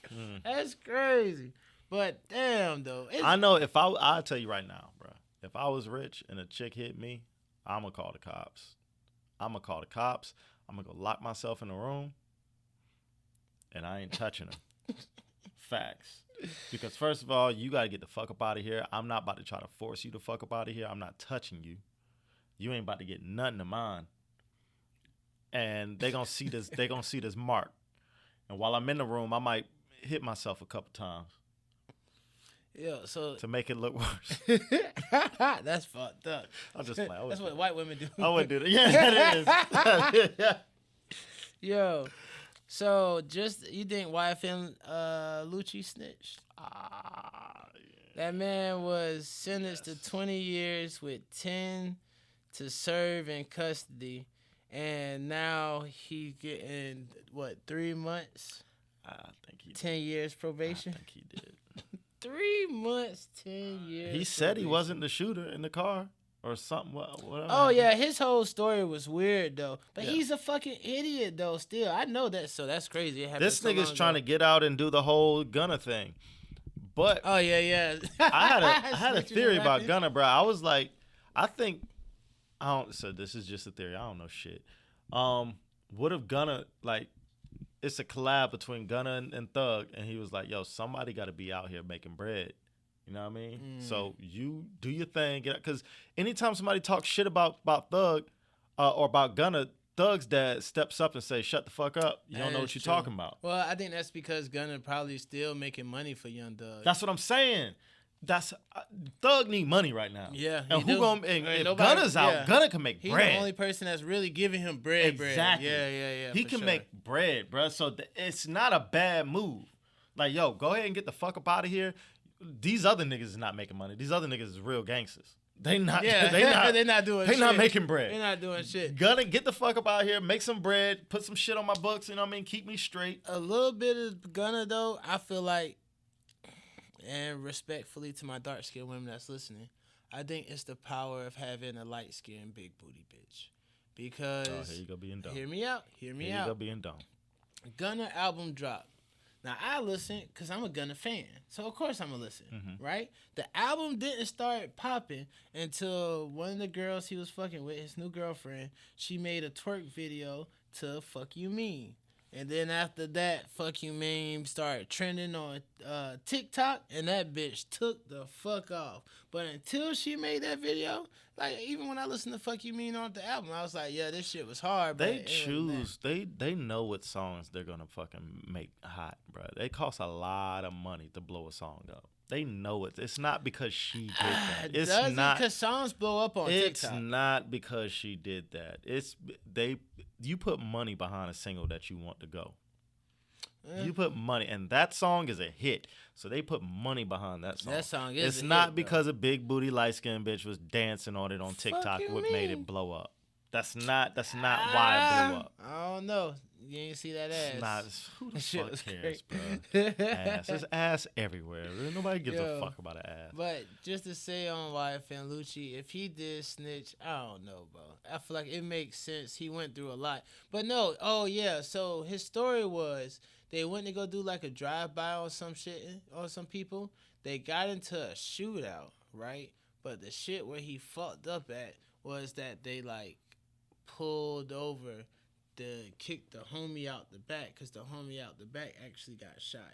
That's crazy. But damn though, I know if I'll tell you right now, bro. If I was rich and a chick hit me, I'm gonna call the cops. I'm gonna call the cops. I'm gonna go lock myself in a room, and I ain't touching her. Facts. Because first of all, you gotta get the fuck up out of here. I'm not about to try to force you to fuck up out of here. I'm not touching you. You ain't about to get nothing of mine. And they gonna see this. They gonna see this mark. And while I'm in the room, I might hit myself a couple times. Yeah, so to make it look worse. that's fucked up. I'm just playing. That's what white women do. I would do that. Yeah, that is. Yeah. Yo, so just you think YFN Lucci snitched? That man was sentenced to 20 years with 10 to serve in custody, and now he getting what 3 months? I think he 10 years probation. I think he did. 3 months, 10 years. He said he wasn't the shooter in the car or something. Whatever. Oh yeah, his whole story was weird though. But Yeah. he's a fucking idiot though. Still, I know that. So that's crazy. It happened This so nigga's long trying ago. to get out and do the whole Gunna thing. But Oh yeah. I had a Snitching theory and about rapping. Gunna, bro. I was like, I think so this is just a theory. I don't know shit. What if Gunna, like, it's a collab between Gunna and Thug, and he was like, yo, somebody got to be out here making bread. You know what I mean? So you do your thing. Because anytime somebody talks shit about Thug or about Gunna, Thug's dad steps up and says, shut the fuck up. You don't That know is what you're true. talking about. Well, I think that's because Gunna probably still making money for Young Thug. That's what I'm saying. That's Thug need money right now. Yeah, and he who do. gonna? And Ain't if nobody- Gunna's out, yeah. Gunna can make He's bread. the only person that's really giving him bread. Exactly. Yeah. He for can sure. make bread, bro. So it's not a bad move. Like, yo, go ahead and get the fuck up out of here. These other niggas is not making money. These other niggas is real gangsters. They not. Yeah, They not doing. They shit. not making bread. They're not doing shit. Gunna, get the fuck up out of here. Make some bread. Put some shit on my books. You know what I mean? Keep me straight. A little bit of Gunna though, I feel like, and respectfully to my dark skinned women that's listening, I think it's the power of having a light skinned big booty bitch. Because Oh, here you go being dumb. hear me out. Here you go being dumb. Gunna album dropped. Now I listen because I'm a Gunna fan, so of course I'm gonna listen, right? The album didn't start popping until one of the girls he was fucking with, his new girlfriend, she made a twerk video to "Fuck You Mean," and then after that, "Fuck You Mean" started trending on TikTok, and that bitch took the fuck off. But until she made that video, like even when I listened to "Fuck You Mean" on the album, I was like, yeah, this shit was hard. But They it wasn't that. choose. They know what songs they're gonna fucking make hot, bro. They cost a lot of money to blow a song up. They know it. It's not because she did that. It's Does not because songs blow up on It's TikTok. not because she did that. It's you put money behind a single that you want to go. You put money, and that song is a hit. So they put money behind that song. That song is It's a not hit, because a big booty light skinned bitch was dancing on it on TikTok you what made mean? it blow up. That's not why it blew up. I don't know. You ain't see that ass. It's not. Who the That shit fuck was cares, great. bro? Ass. There's ass everywhere. Nobody gives Yo. a fuck about an ass. But just to say on YFN Lucci, if he did snitch, I don't know, bro. I feel like it makes sense. He went through a lot. But no, oh yeah, so his story was they went to go do like a drive-by on some shit, on some people. They got into a shootout, right? But the shit where he fucked up at was that they like pulled over to kick the homie out the back because the homie out the back actually got shot.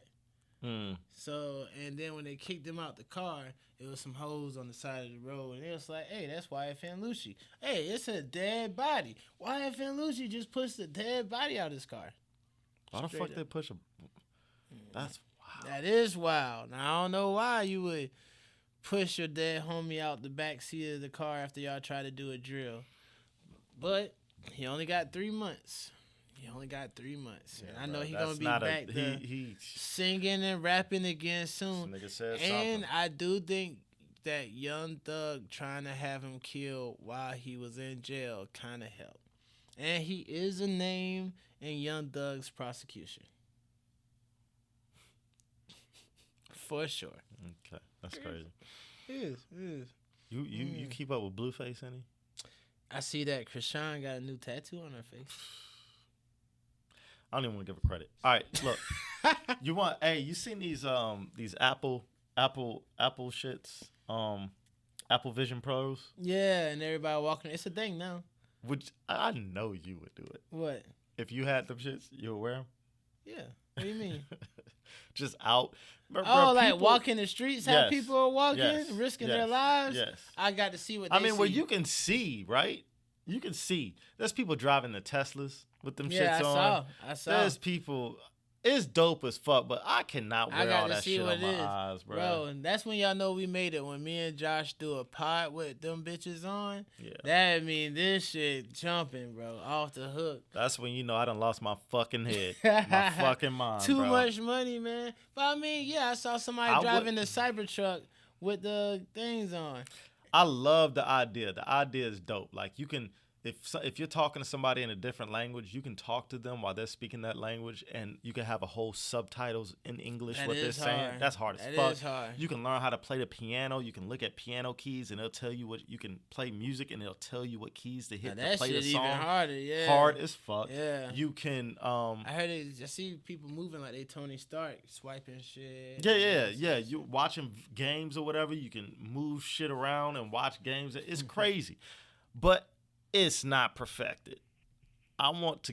So, and then when they kicked him out the car, it was some hoes on the side of the road, and it was like, hey, that's YFN Lucci. Hey, it's a dead body. YFN Lucci just pushed a dead body out of his car. Why the fuck they push a... That's wild. That is wild. Now, I don't know why you would push your dead homie out the back seat of the car after y'all try to do a drill. But he only got 3 months. He only got 3 months. Yeah, and I know bro, he's going to be back he singing and rapping again soon. This nigga said and something. I do think that Young Thug trying to have him killed while he was in jail kind of helped. And he is a name in Young Thug's prosecution. For sure. Okay, that's crazy. It is. You keep up with Blueface, any? I see that Krishan got a new tattoo on her face. I don't even want to give her credit. All right, look. You seen these Apple shits? Apple Vision Pros? Yeah, and everybody walking. It's a thing now. Which I know you would do it. What? If you had them shits, you would wear them? Yeah. What do you mean? Just out. Like walking the streets, how people are walking, risking their lives? Yes. I got to see what they see. well, you can see, right? You can see. There's people driving the Teslas with them shits on. I saw. There's people. It's dope as fuck, but I cannot wear all that shit on my eyes, bro. Bro, and that's when y'all know we made it. When me and Josh do a pod with them bitches on, yeah. That mean this shit jumping, bro, off the hook. That's when you know I done lost my fucking head, my fucking mind, Too bro. much money, man. But I mean, yeah, I saw somebody driving the Cybertruck with the things on. I love the idea. The idea is dope. Like you can. If you're talking to somebody in a different language, you can talk to them while they're speaking that language, and you can have a whole subtitles in English what they're saying. That's hard as fuck. Is hard. You can learn how to play the piano. You can look at piano keys, and it'll tell you what you can play music, and it'll tell you what keys to hit to play the song. Even harder. Yeah, hard as fuck. Yeah, you can. I heard I see people moving like they Tony Stark, swiping shit. Yeah. You watching games or whatever. You can move shit around and watch games. It's crazy, but it's not perfected. I want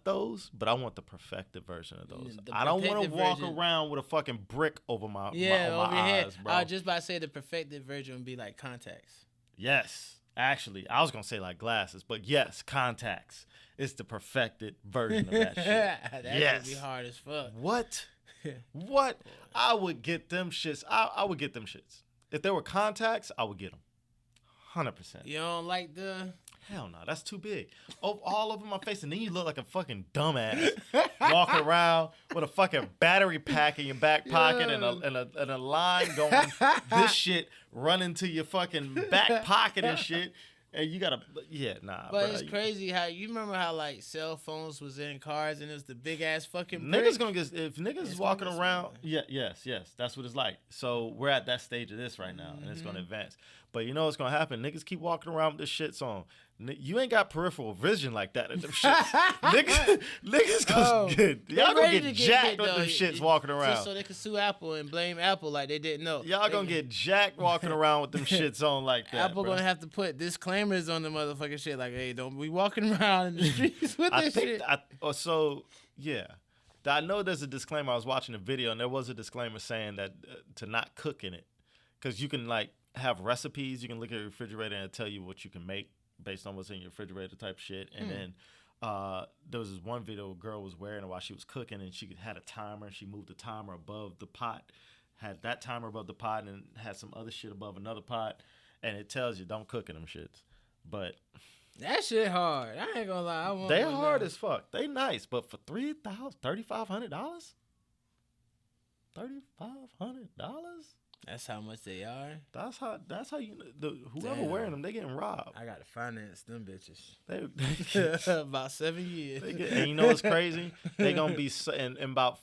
those, but I want the perfected version of those. I don't want to walk around with a fucking brick over my eyes, bro. I was just about to say the perfected version would be like contacts. Yes. Actually, I was going to say like glasses, but yes, contacts. It's the perfected version of that shit. That would be hard as fuck. What? What? I would get them shits. I would get them shits. If there were contacts, I would get them. 100%. You don't like the... Hell no, that's too big. All over my face, and then you look like a fucking dumbass walking around with a fucking battery pack in your back pocket and a line going, this shit running to your fucking back pocket and shit. And you gotta, But it's crazy how you remember how like cell phones was in cars and it was the big ass fucking niggas gonna get if niggas is walking around. Yes, that's what it's like. So we're at that stage of this right now, and it's gonna advance. But you know what's gonna happen? Niggas keep walking around with this shits on. You ain't got peripheral vision like that. Them shits. niggas gonna y'all gonna get jacked with them shits walking around. So they can sue Apple and blame Apple like they didn't know. Y'all gonna get jacked walking around with them shits on like that. Apple gonna have to put disclaimers on the motherfucking shit like, hey, don't be walking around in the streets with this shit. I know there's a disclaimer. I was watching a video and there was a disclaimer saying that to not cook in it, because you can like have recipes. You can look at your refrigerator and it'll tell you what you can make based on what's in your refrigerator type shit. And then there was this one video a girl was wearing it while she was cooking, and she had a timer. She moved the timer above the pot, had that timer above the pot, and had some other shit above another pot. And it tells you don't cook in them shits. But that shit hard. I ain't gonna lie. They hard as fuck. They nice, but for $3,500, $3,500. That's how much they are. That's how you whoever wearing them, they getting robbed. I gotta finance them bitches. They about 7 years. And you know what's crazy? They gonna be in about,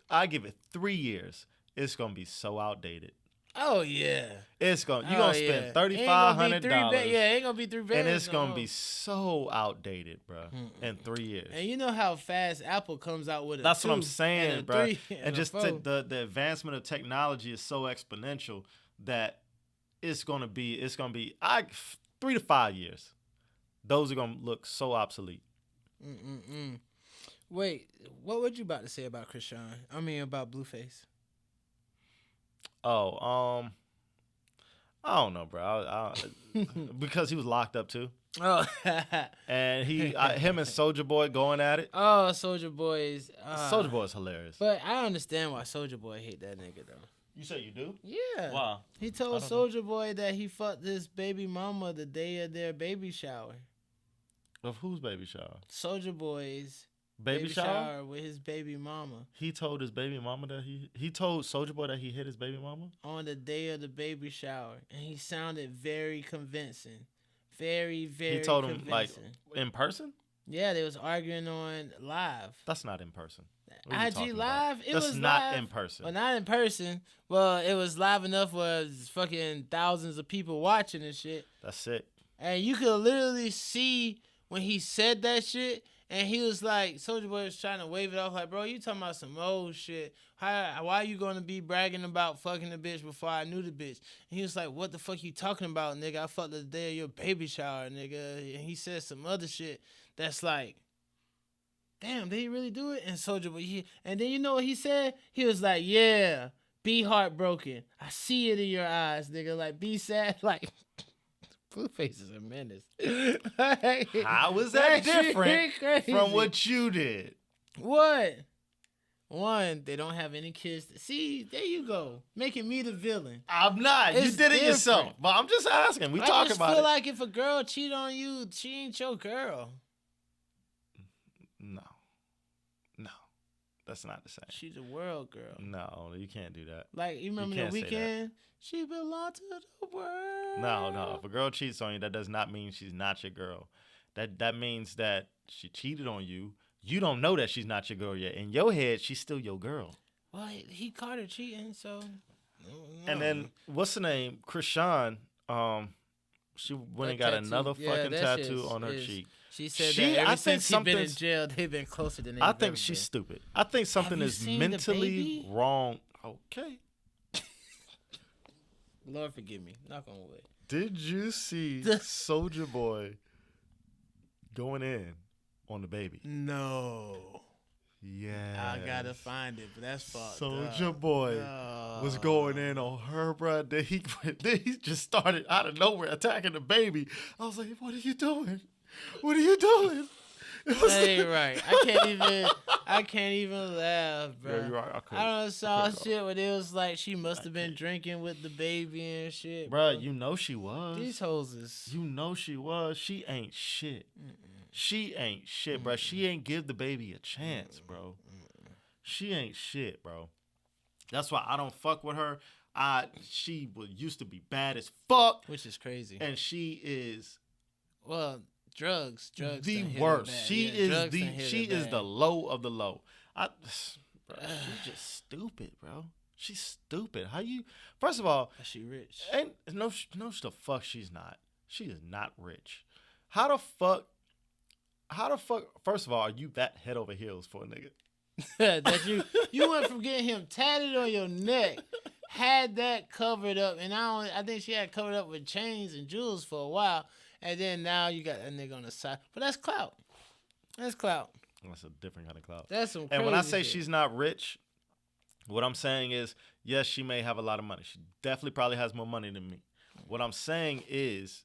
I give it 3 years. It's gonna be so outdated. Oh yeah. It's gonna spend $3,500. Ain't gonna be 3 bands. And it's gonna be so outdated, bro. In 3 years. And you know how fast Apple comes out with it. That's what I'm saying, bro. And just the advancement of technology is so exponential that it's gonna be 3 to 5 years, those are gonna look so obsolete. Wait, what were you about to say about Krishan? I mean, about Blueface. Oh, I don't know, bro. Because he was locked up too. Oh, And him and Soulja Boy going at it. Oh, Soldier Boy's. Soulja Boy is hilarious. But I understand why Soldier Boy hate that nigga though. You say you do? Yeah. Wow. He told Soldier Boy that he fucked his baby mama the day of their baby shower. Of whose baby shower? Soldier Boy's Baby shower with his baby mama. He told his baby mama that he told Soulja Boy that he hit his baby mama On the day of the baby shower, and he sounded very convincing, very He told him convincing. like in person. Yeah, they was arguing on live. That's not in person. What are you IG talking live. about? It That's was not live. in person. Well, not in person. Well, it was live enough for fucking thousands of people watching and shit. That's sick. And you could literally see when he said that shit, and he was like, Soulja Boy was trying to wave it off, like, bro, you talking about some old shit. Why you gonna be bragging about fucking the bitch before I knew the bitch? And he was like, what the fuck you talking about, nigga? I fucked the day of your baby shower, nigga. And he said some other shit that's like, damn, did he really do it? And Soulja Boy, and then you know what he said? He was like, yeah, be heartbroken. I see it in your eyes, nigga. Like, be sad. Like, Blueface is a menace. How is that different from what you did? What? One, they don't have any kids. See, there you go. Making me the villain. I'm not. It's you did it different. yourself. But I'm just asking. We talk about I feel it. like if a girl cheat on you, she ain't your girl. No. That's not the same. She's a world girl. No, you can't do that. Like, you remember The can't say that. Weeknd? She belongs to the world. No. If a girl cheats on you, that does not mean she's not your girl. That means that she cheated on you. You don't know that she's not your girl yet. In your head, she's still your girl. Well, he caught her cheating, so. And then what's the name? Krishan. She went and got another fucking tattoo on her cheek. She said that ever since she's been in something's- jail, they've been closer than they. I think she's stupid. I think something you is seen the mentally baby? wrong. Okay. Lord forgive me. Knock on wood. Did you see Soulja Boy going in on the baby? No. Yeah. I gotta find it, but that's fucked Soulja up. Boy was going in on her, bro. Then he just started out of nowhere attacking the baby. I was like, what are you doing? What are you doing? That ain't right. I can't even laugh, bro. Yeah, you're right. I done saw shit where it was like she must have been drinking with the baby and shit. Bro, you know she was. These hoes is. You know she was. She ain't shit. She ain't shit, bro. She ain't give the baby a chance, bro. She ain't shit, bro. That's why I don't fuck with her. She used to be bad as fuck. Which is crazy. And she is drugs the worst. She is the low of the low. Bro, she's just stupid, bro. She's stupid. How you? First of all, is she rich? And no, the fuck she's not. She is not rich. How the fuck? First of all, are you that head over heels for a nigga? That you went from getting him tatted on your neck, had that covered up, and I think she had covered up with chains and jewels for a while, and then now you got that nigga on the side. But that's clout. That's clout. That's a different kind of clout. That's some crazy And when I say shit. she's not rich, what I'm saying is, yes, she may have a lot of money. She definitely probably has more money than me. What I'm saying is,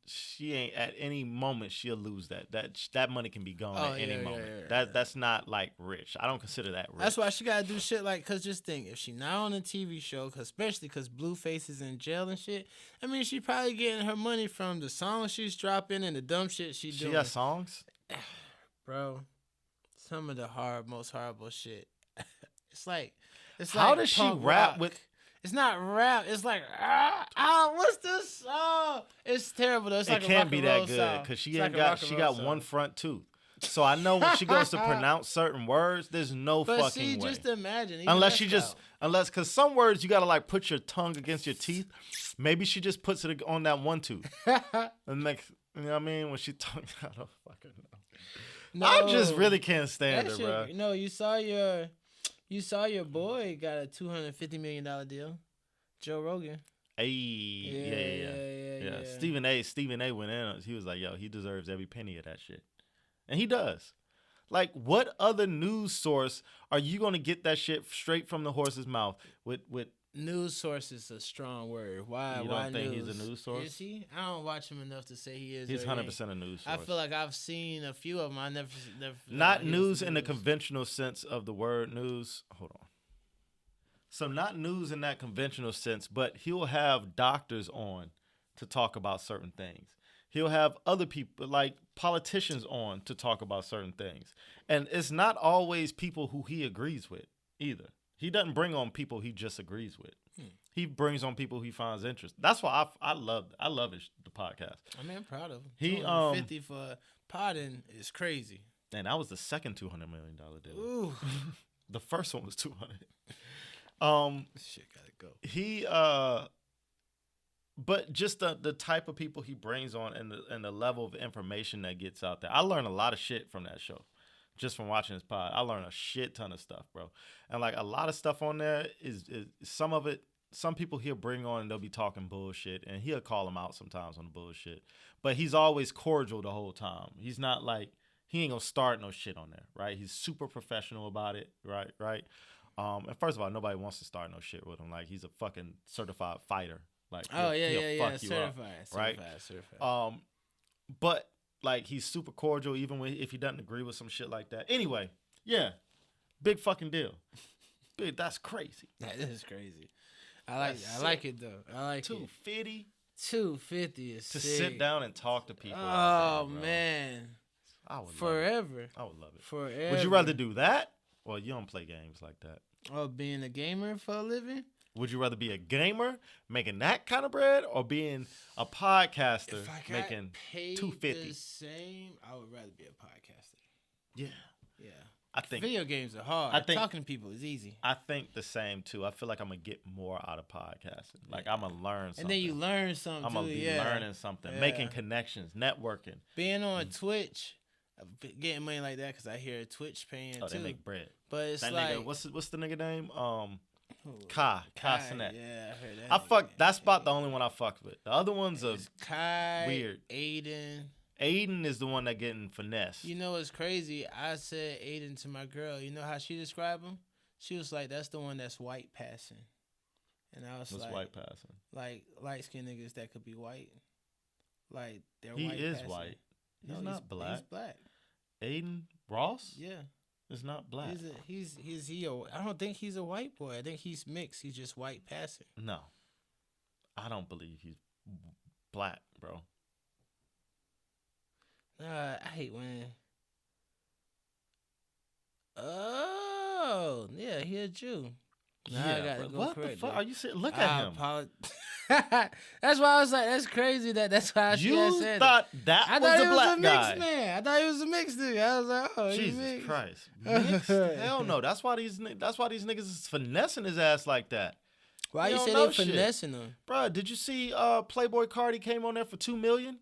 she ain't at any moment she'll lose that. That money can be gone at any moment. That's not like rich. I don't consider that rich. That's why she gotta do shit like, cause just think, if she not on a TV show, especially cause Blueface is in jail and shit. I mean, she probably getting her money from the songs she's dropping and the dumb shit she doing. She got songs, bro. Some of the most horrible shit. It's like how does she rap rock. with? It's not rap. It's like what's this song? It's terrible though. It's like It a can't rock be and that roll good song. because she It's ain't like a rock got and she roll got song. one front tooth. So I know when she goes to pronounce certain words, there's no But fucking see, way. just imagine. Unless because some words you gotta like put your tongue against your teeth. Maybe she just puts it on that one tooth. And like, you know what I mean? When she talking, I don't fucking know. No, I just really can't stand her, shit, bro. No, you saw your boy got a $250 million deal. Joe Rogan. Hey, yeah. yeah. Stephen A. went in. He was like, yo, he deserves every penny of that shit, and he does. Like, what other news source are you gonna get that shit straight from the horse's mouth? With News source is a strong word. Why? you Why don't think news? he's a news source? Is he? I don't watch him enough to say he is. He's or he 100% a news source. I feel like I've seen a few of them. I never not news in the conventional sense of the word news. Hold on. So not news in that conventional sense, but he'll have doctors on to talk about certain things. He'll have other people, like politicians, on to talk about certain things. And it's not always people who he agrees with either. He doesn't bring on people he just agrees with. He brings on people he finds interest. That's why I love the podcast. I mean, I'm proud of him. He 50 for potting is crazy. And that was the second $200 million deal. Ooh. The first one was 200. Shit gotta go. He but just the type of people he brings on and the level of information that gets out there. I learned a lot of shit from that show. Just from watching his pod. I learned a shit ton of stuff, bro. And like a lot of stuff on there is some of it, some people he'll bring on and they'll be talking bullshit and he'll call them out sometimes on the bullshit. But he's always cordial the whole time. He's not like, he ain't gonna start no shit on there, right? He's super professional about it, right? And first of all, nobody wants to start no shit with him. Like, he's a fucking certified fighter. Like, oh yeah, fuck you certified, up, right? Certified. But like, he's super cordial, even if he doesn't agree with some shit like that. Anyway, yeah, big fucking deal. Big, that's crazy. That is crazy. I like it though. I like 250. it. 250 is to sick. sit down and talk to people. Oh man, I would forever. I would love it. Forever. Would you rather do that? Well, you don't play games like that. Oh, being a gamer for a living? Would you rather be a gamer making that kind of bread, or being a podcaster If I got making paid $250? the same, I would rather be a podcaster. Yeah, Yeah. I think Video games are hard. Talking to people is easy. I think the same too. I feel like I'm gonna get more out of podcasting. Like, I'm gonna learn something. And then you learn something. I'm gonna be learning something, making connections, networking. Being on Twitch, getting money like that because I hear Twitch paying too. They make bread. But it's that like, nigga, what's the nigga name? Kai Sinet. Yeah, I heard that. I fuck. That's about the only one I fucked with. The other ones are Kai, weird. Aiden is the one that getting finesse. You know what's crazy? I said Aiden to my girl. You know how she described him? She was like, "That's the one that's white passing." And I was like, white passing? Like light skinned niggas that could be white. Like they're he white. He is passing. white. No, he's not black. He's black. Aiden Ross? Yeah. Is not black. I don't think he's a white boy. I think he's mixed. He's just white passing. No. I don't believe he's black, bro. I hate when. Oh, yeah, he a Jew. Yeah, I gotta go what the fuck? Are you saying? Look at him. That's why I was like, that's crazy. That's why you said thought that I was thought a he was black a guy. mixed man. I thought he was a mixed nigga. I was like, oh, Jesus Christ, mixed? Hell no. That's why these niggas is finessing his ass like that. Why you say they finessing him, bro? Did you see Playboy Cardi came on there for $2 million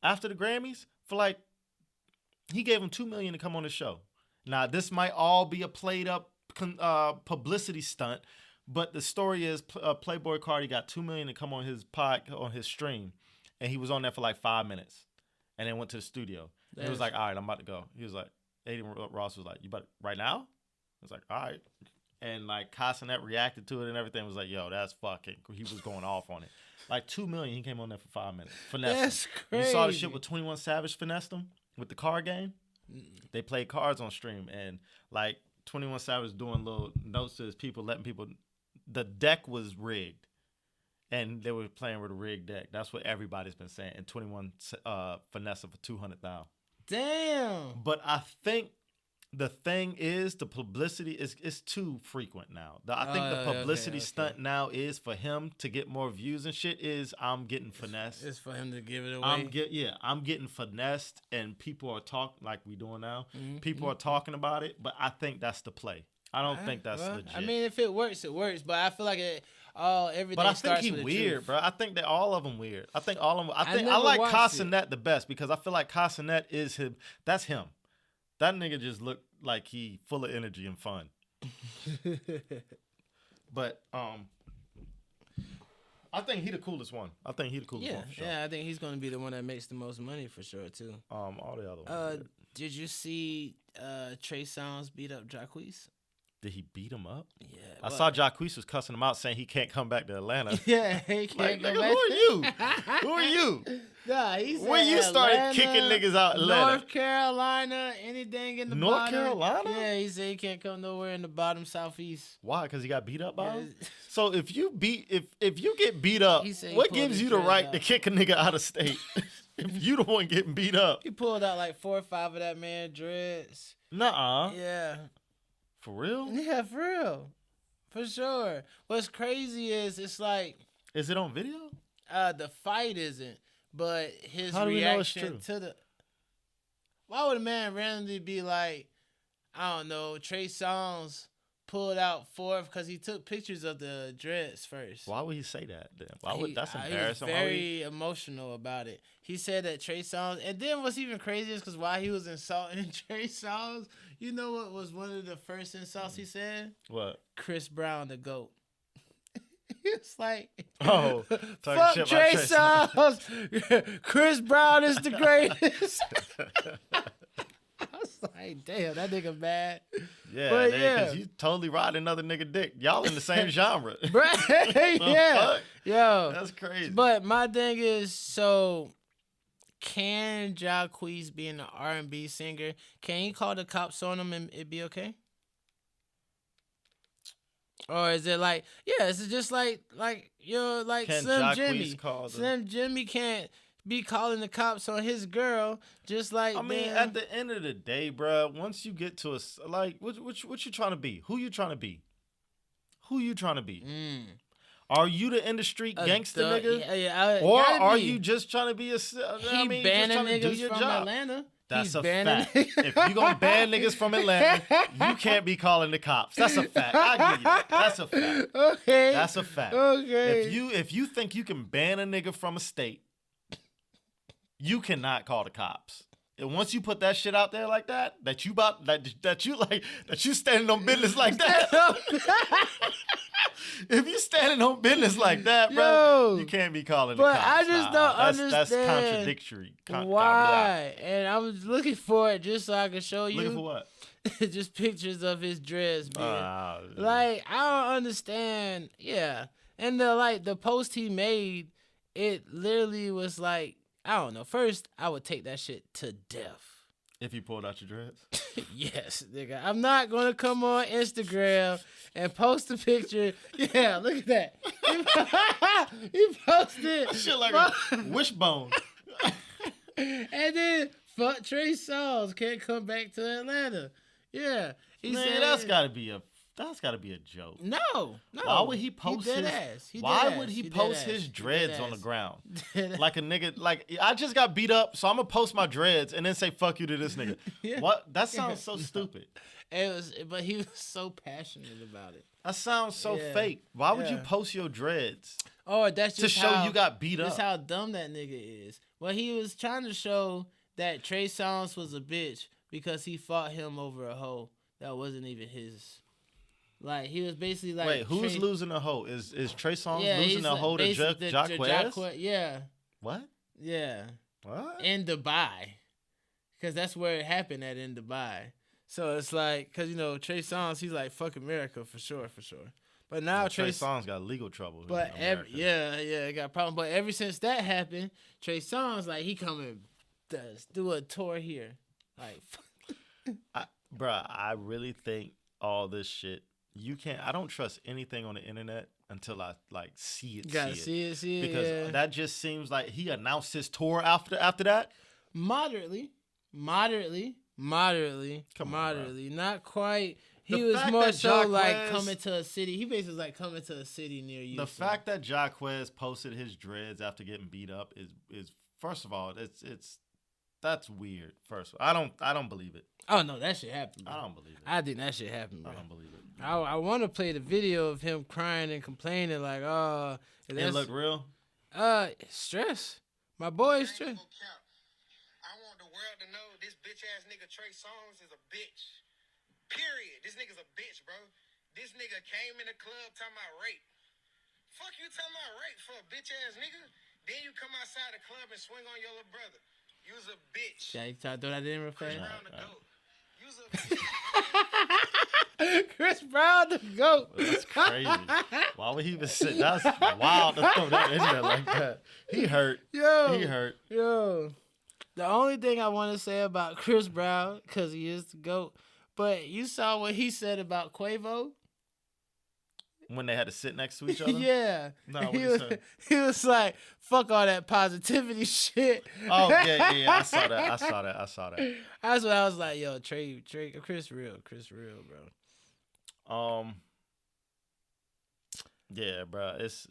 after the Grammys for like? He gave him $2 million to come on the show. Now this might all be a played up publicity stunt. But the story is, Playboy Cardi got $2 million to come on his stream, and he was on there for like 5 minutes, and then went to the studio. And he was like, "All right, I'm about to go." He was like, Aiden Ross was like, "You about right now?" I was like, "All right," and like Casanet reacted to it and everything. Was like, "Yo, that's fucking." He was going off on it. Like $2 million, he came on there for 5 minutes. That's crazy. You saw the shit with 21 Savage finessed him with the card game. They played cards on stream, and like 21 Savage doing little notes to his people, letting people. The deck was rigged, and they were playing with a rigged deck. That's what everybody's been saying. And 21 finesse for $200,000. Damn. But I think the thing is, the publicity is too frequent now. I think the publicity stunt now is for him to get more views and shit. I'm getting finessed. It's for him to give it away. I'm getting finessed, and people are talking like we doing now. Mm-hmm. People are talking about it, but I think that's the play. I don't think that's legit. I mean, if it works, it works. But I feel like everything. But I think he weird, truth. bro. I think that all of them weird. I think all of them. I like Casanet the best because I feel like Casanet is him. That's him. That nigga just looked like he full of energy and fun. But I think he the coolest one. I think he the coolest one for sure. Yeah, I think he's gonna be the one that makes the most money for sure too. All the other ones. Did you see Trey Songz beat up Jacquees? Did he beat him up? Yeah, I saw Jacquees was cussing him out, saying he can't come back to Atlanta. Yeah, he can't like, come nigga, back. who are you? Who are you? Nah, he said When you started Atlanta, kicking niggas out Atlanta? North Carolina, anything in the North bottom. Carolina? Yeah, he said he can't come nowhere in the bottom southeast. Why? Because he got beat up by Yeah. him? So if you get beat up, He said he what pulled gives his you the dreads right out. to kick a nigga out of state? If you the one getting beat up. He pulled out like 4 or 5 of that man dreads. Nuh-uh. Yeah. For real? Yeah, for real. For sure. What's crazy is it's like Is it on video? the fight isn't, but his How do we know it's reaction true? to the. Why would a man randomly be like, I don't know, Trey Songz pulled out 4 because he took pictures of the dreads first. Why would he say that then? Why would that's He was embarrassing? very emotional about it. He said that Trey Songz, and then what's even crazier is because while he was insulting Trey Songz, you know what was one of the first insults he said? What? Chris Brown, the GOAT. He was like, Oh, fuck shit Trey about Songz. Chris Brown is the greatest. I was like, damn, that nigga mad. Yeah, But because you totally riding another nigga dick. Y'all in the same genre. Yeah. Fuck? Yo. That's crazy. But my thing is, so can Jacquees being an R&B singer, can he call the cops on him and it be okay? Or is it like, yeah, is it just like you're like Can Slim Jacquees Jimmy? call the- Slim Jimmy can't be calling the cops on his girl, just like I mean, them. at the end of the day, bruh, once you get to like, what you trying to be? Who you trying to be? Who you trying to be? Are you the industry gangster nigga? Yeah, Or gotta are be. you just trying to be a? He I mean, just banning trying to do niggas your from job? Atlanta. That's He's a banning fact. If you gonna ban niggas from Atlanta, you can't be calling the cops. That's a fact. I give you that. That's a fact. Okay. That's a fact. Okay. If you think you can ban a nigga from a state, you cannot call the cops. And once you put that shit out there like that you standing on business like that. If you standing on business like that, bro, you can't be calling the but cops. I just don't understand That's contradictory. why. And I was looking for it just so I could show you. Looking for what? Just pictures of his dreads, man. Yeah. Like, I don't understand. Yeah. And the post he made, it literally was like, I don't know. First, I would take that shit to death. If you pulled out your dreads? Yes, nigga. I'm not going to come on Instagram and post a picture. Yeah, look at that. He posted. Shit like a wishbone. And then, fuck Trey Songz. Can't come back to Atlanta. Yeah. He Man, said, that's gotta be a joke. No. Why would he post dead his? ass. Why would he post his dreads on the ground? Like a nigga, like I just got beat up, so I'm gonna post my dreads and then say "fuck you" to this nigga. Yeah. What? That sounds so stupid. But he was so passionate about it. That sounds so fake. Why would you Yeah. post your dreads Oh, that's to just show how, you got beat That's up? how dumb that nigga is. Well, he was trying to show that Trey Songz was a bitch because he fought him over a hoe that wasn't even his. Like, he was basically like... Wait, who's losing a hoe? Is Trey Songz Yeah, losing he's a hoe to basically Jacquees? Yeah, What? yeah. What? In Dubai. Because that's where it happened at, in Dubai. So it's like, because, Trey Songz, he's like, fuck America, for sure. But now Trey Songz got legal trouble. But it got a problem. But ever since that happened, Trey Songz, like, he coming do a tour here. Like, Bruh, I really think all this shit, I don't trust anything on the internet until I like see it. You gotta see it, because that just seems like he announced his tour after that. Moderately. Come on, Not quite. He The was fact more that so like Jacquees- coming to a city. He basically was like coming to a city near you. The fact that Jacquees posted his dreads after getting beat up is first of all, that's weird. First of all, I don't believe it. Oh no, that shit happened. Bro. I don't believe it. I think that shit happened, bro. I don't believe it. I want to play the video of him crying and complaining like, oh, It look real. Stress. My boy is stress. I want the world to know this bitch ass nigga Trey Songz is a bitch. Period. This nigga's a bitch, bro. This nigga came in the club talking about rape. Fuck you talking about rape for a bitch ass nigga. Then you come outside the club and swing on your little brother. You's a bitch. Should I try to throw that in real Chris fast? Brown the goat. You's a bitch. Chris Brown the GOAT. That's crazy. Why would he even sit? That's wild to throw that in there like that. He hurt. Yo. He hurt. Yo. The only thing I want to say about Chris Brown, because he is the GOAT, but you saw what he said about Quavo? When they had to sit next to each other? Yeah. No, what he he was, say? he was like, fuck all that positivity shit. Oh, yeah. I saw that. That's what I was like, yo, Trey, Chris real, bro. Yeah, bro. It's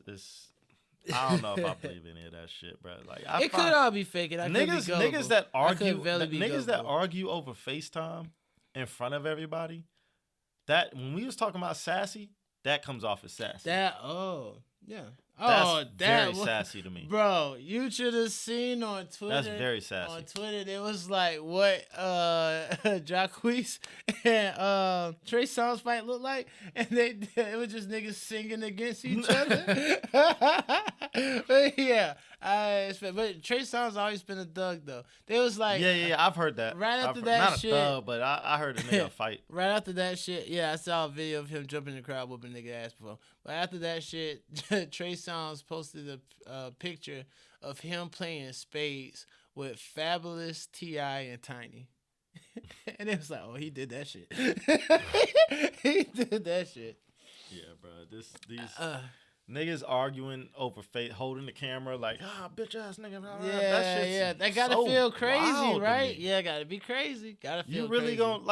I don't know if I believe any of that shit, bro. Like, It could all be fake. It niggas that argue, niggas that argue over FaceTime in front of everybody. That when we was talking about sassy, that comes off as sassy. Yeah. That's very sassy to me, bro. You should have seen on Twitter. That's very sassy. On Twitter, it was like what Jacquees and Trey Songz fight looked like, and it was just niggas singing against each other. But yeah, but Trey Songz always been a thug though. They was like, yeah, I've heard that. Right after not shit, a thug, but I heard a nigga fight. Right after that shit, yeah, I saw a video of him jumping in the crowd whooping nigga ass before. But after that shit, Trey Songz posted a picture of him playing spades with Fabulous, T.I., and Tiny. And it was like, oh, he did that shit. He did that shit. Yeah, bro. These niggas arguing over holding the camera like, bitch ass nigga. Yeah. That gotta so feel crazy, wild right? Yeah, gotta be crazy. Gotta feel You really crazy. gonna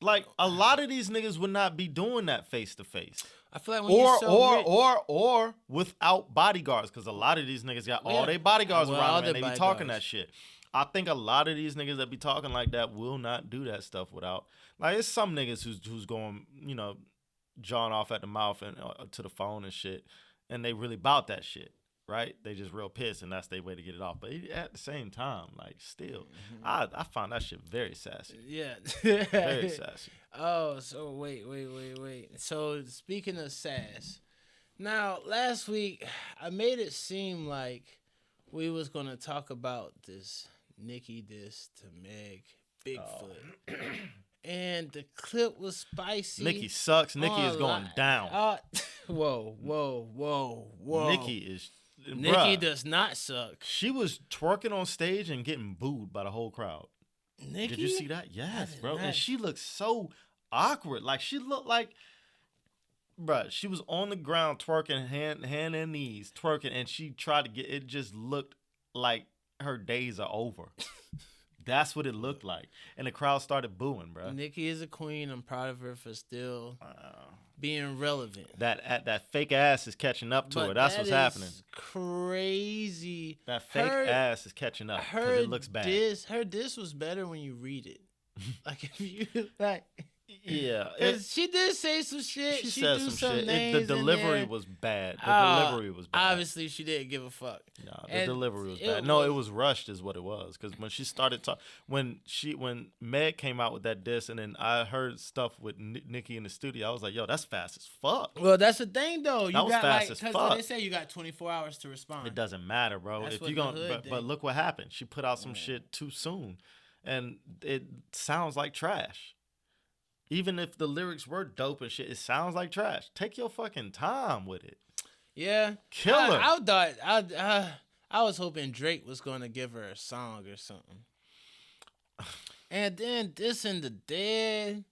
like a lot of these niggas would not be doing that face to face. I feel like when you're so rich, or without bodyguards, because a lot of these niggas got all their bodyguards around them and they be talking that shit. I think a lot of these niggas that be talking like that will not do that stuff without. Like, it's some niggas who's going, jawing off at the mouth and to the phone and shit, and they really bout that shit, right? They just real pissed, and that's their way to get it off. But at the same time, like, still, I found that shit very sassy. Yeah. Very sassy. Oh, so wait. So speaking of sass, now last week I made it seem like we was gonna talk about this Nicki diss to Meg Bigfoot. And the clip was spicy. Nicki sucks. Nicki is going down. Whoa. Nicki does not suck. She was twerking on stage and getting booed by the whole crowd. Nicki? Did you see that? Yes, bro. And she looked so awkward. Like, she looked like, bruh, she was on the ground twerking, hand and knees, twerking, and she tried to get, it just looked like her days are over. That's what it looked like. And the crowd started booing, bro. Nicki is a queen. I'm proud of her for still being relevant. That fake ass is catching up to her. That's what's happening. Crazy. That fake ass is catching up because it looks bad. Her diss was better when you read it. Like, if you like. Yeah, she did say some shit. She said some shit. The delivery was bad. Delivery was bad. Obviously, she didn't give a fuck. No, the delivery was bad. No, it was rushed, is what it was. Because when she started talking, when Meg came out with that diss, and then I heard stuff with Nicki in the studio, I was like, yo, that's fast as fuck. Well, that's the thing, though. That was fast as fuck. They say you got 24 hours to respond. It doesn't matter, bro. That's if you gonna, but look what happened. She put out some shit too soon, and it sounds like trash. Even if the lyrics were dope and shit, it sounds like trash. Take your fucking time with it. Yeah. Killer. I was hoping Drake was going to give her a song or something. And then this in the dead,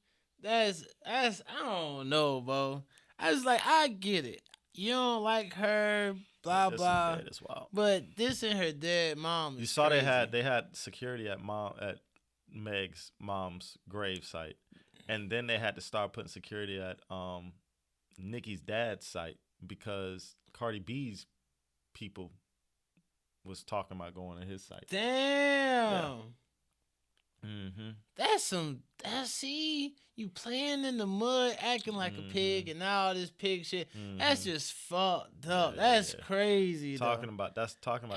that's I don't know, bro. I was like, I get it. You don't like her, blah blah. Dead is wild. But this in her dead mom. You saw crazy. they had security at Meg's mom's grave site. And then they had to start putting security at Nicki's dad's site because Cardi B's people was talking about going to his site. Damn. Yeah. Mm-hmm. See, you playing in the mud, acting like a pig, and all this pig shit. Mm-hmm. That's just fucked up. Yeah, that's crazy. Talking about.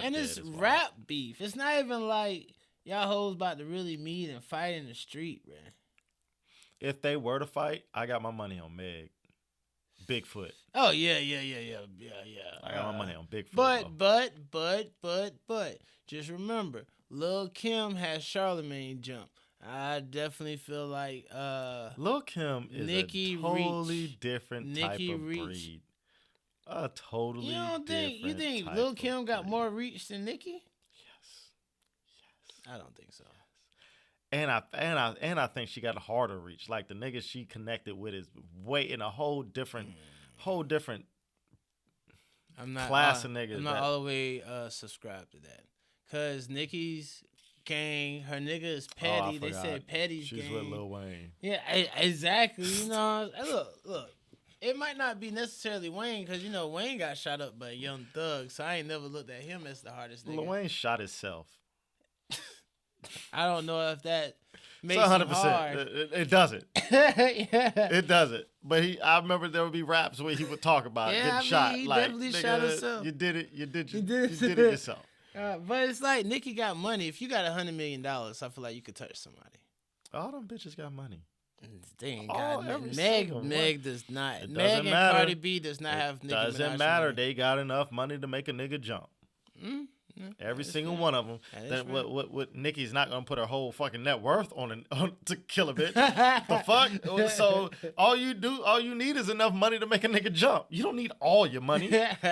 And it's rap beef. It's not even like y'all hoes about to really meet and fight in the street, man. If they were to fight, I got my money on Meg. Bigfoot. Oh yeah. I got my money on Bigfoot. But just remember, Lil Kim has Charlemagne jump. I definitely feel like Lil Kim is Nicki a totally Reach. different Nicki type of Reach. breed. A totally You don't think different type Lil of Kim got breed. more reach than Nicki? Yes. I don't think so. And I think she got a harder reach. Like the nigga she connected with is way in a whole different I'm not class of niggas. I'm not all the way subscribed to that. Cause Nicki's gang, her nigga is Petty. They said Petty's She's gang. with Lil Wayne. Yeah, exactly. You know, look. It might not be necessarily Wayne, because, you know, Wayne got shot up by Young Thug, so I ain't never looked at him as the hardest nigga. Lil Wayne shot himself. I don't know if that makes It's 100%. him hard. It doesn't. Yeah. It doesn't. But I remember there would be raps where he would talk about getting shot. He like, definitely nigga, shot himself. You did it. You did it yourself. But it's like Nicki got money. If you got $100 million, I feel like you could touch somebody. All them bitches got money. They ain't got nothing. Meg does not. It Meg and matter. Cardi B does not have Nicki Minaj Doesn't matter. money. They got enough money to make a nigga jump. Every single one of them. That what Nicki's not gonna put her whole fucking net worth on to kill a bitch. The fuck. So all you need is enough money to make a nigga jump. You don't need all your money.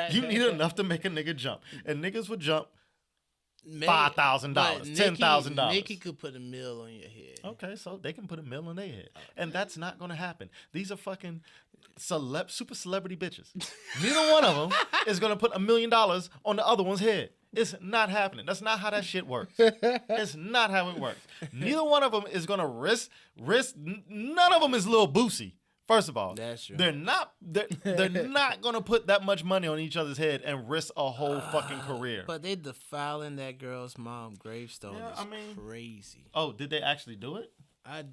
You need enough to make a nigga jump. And niggas would jump $5,000, $10,000. Nicki could put $1 million on your head. Okay, so they can put $1 million on their head, and that's not gonna happen. These are fucking super celebrity bitches. Neither one of them is gonna put $1 million on the other one's head. It's not happening. That's not how that shit works. It's not how it works. Neither one of them is gonna risk. None of them is Lil Boosie. First of all, that's true. They're not gonna put that much money on each other's head and risk a whole fucking career. But they defiling that girl's mom gravestone is crazy. Oh, did they actually do it? I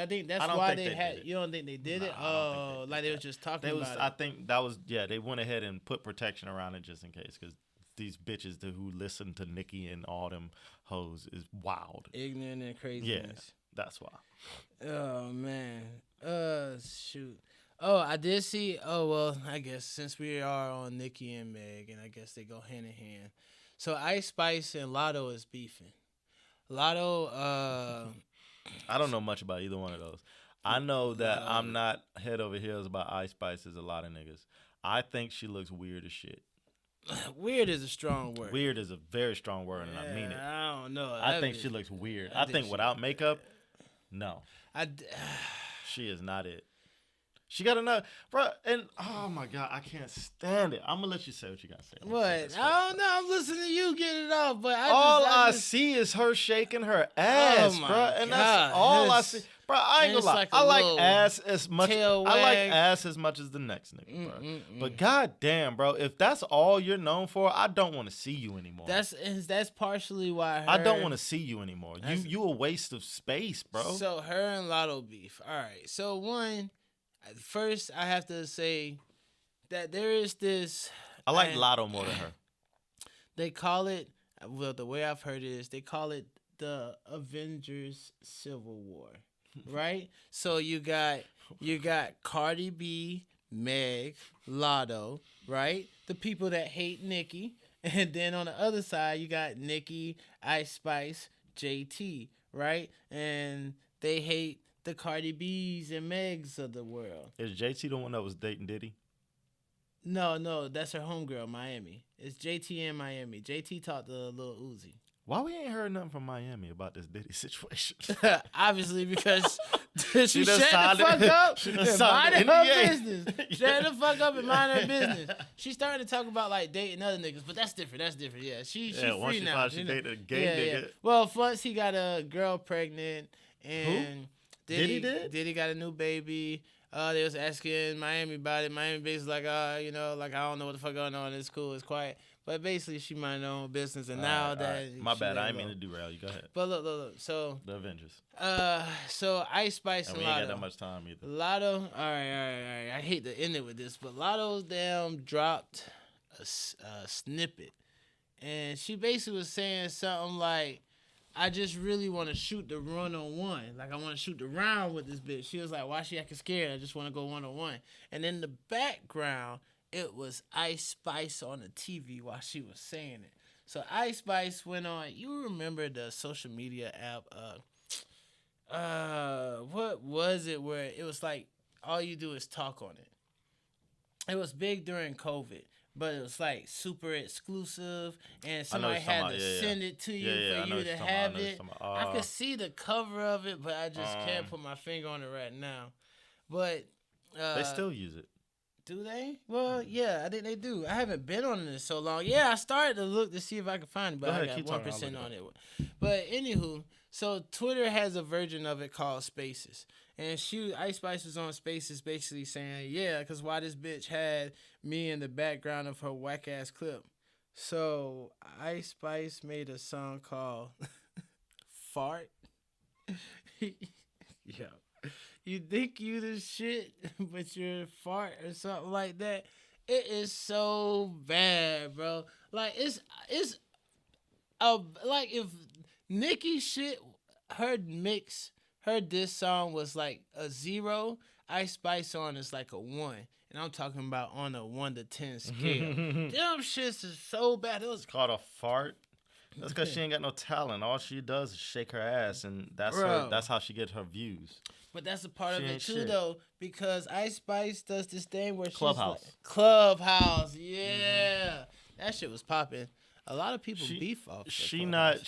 think that's why they had. You don't think they did it? Oh, like they was just talking about it. I think that was they went ahead and put protection around it just in case, because these bitches who listen to Nicki and all them hoes is wild, ignorant and crazy. Yeah, that's why. Oh man. Shoot. Oh, I did see. Oh well, I guess since we are on Nicki and Meg, and I guess they go hand in hand. So Ice Spice and Lotto is beefing. Lotto. I don't know much about either one of those. I know that I'm not head over heels about Ice Spice as a lot of niggas. I think she looks weird as shit. Weird is a strong word. Weird is a very strong word, and I mean it. I don't know. I think she looks weird. I think without makeup, no. She is not it. She got enough, bro. And oh my god, I can't stand it. I'm gonna let you say what you gotta say. What? I don't know. I'm listening to you get it off, but I see is her shaking her ass, bro. And that's all I see, bro. I ain't gonna lie. I like ass as much. I like ass as much as the next nigga, bro. But goddamn, bro, if that's all you're known for, I don't want to see you anymore. That's partially why. I don't want to see you anymore. You a waste of space, bro. So her and Lotto beef. All right. So one. First, I have to say that there is this. I like Lotto more than her. They call it, well, the way I've heard it is they call it the Avengers Civil War, right? So you got Cardi B, Meg, Lotto, right? The people that hate Nicki, and then on the other side you got Nicki, Ice Spice, JT, right? And they hate the Cardi B's and Megs of the world. Is JT the one that was dating Diddy? No, that's her homegirl, Miami. It's JT in Miami. JT talked to Lil Uzi. Why we ain't heard nothing from Miami about this Diddy situation? Obviously, because she shut the fuck up and mind her business. Shut the fuck up and mind her business. She's starting to talk about like dating other niggas, but that's different. Yeah, she's free now. She dated a gay nigga. Well, first he got a girl pregnant, and who? Diddy got a new baby. They was asking Miami about it. Miami basically like, I don't know what the fuck going on. It's cool. It's quiet. But basically, she minded her own business. And now that my bad, I didn't mean to derail you. Go ahead. But look. So the Avengers. So Ice Spice and we Lotto. Ain't got that much time either. Lotto. All right. I hate to end it with this, but Lotto's dropped a snippet, and she basically was saying something like, I just really want to shoot the one-on-one. Like, I want to shoot the round with this bitch. She was like, why she acting scared? I just want to go one-on-one. And in the background, it was Ice Spice on the TV while she was saying it. So Ice Spice went on. You remember the social media app? What was it? Where it was like all you do is talk on it. It was big during COVID, but it was like super exclusive, and somebody had to send it to you for you to have it. I could see the cover of it, but I just can't put my finger on it right now. But they still use it. Do they? Well, yeah, I think they do. I haven't been on it in so long. Yeah, I started to look to see if I could find it, but I got 1% on it. But anywho, so Twitter has a version of it called Spaces. And Ice Spice was on Spaces basically saying, yeah, because why this bitch had me in the background of her whack-ass clip. So Ice Spice made a song called Fart. Yeah. You think you the shit, but you're a fart or something like that. It is so bad, bro. Like it's like if Nicki shit, her diss song was like a 0. Ice Spice on is like a 1, and I'm talking about on a 1 to 10 scale. Them shits is so bad. It's called a fart. That's because she ain't got no talent. All she does is shake her ass, and that's how she gets her views. But that's a part of it too, though, because Ice Spice does this thing where Clubhouse. She's like, Clubhouse, yeah, that shit was popping. A lot of people beef off. She not.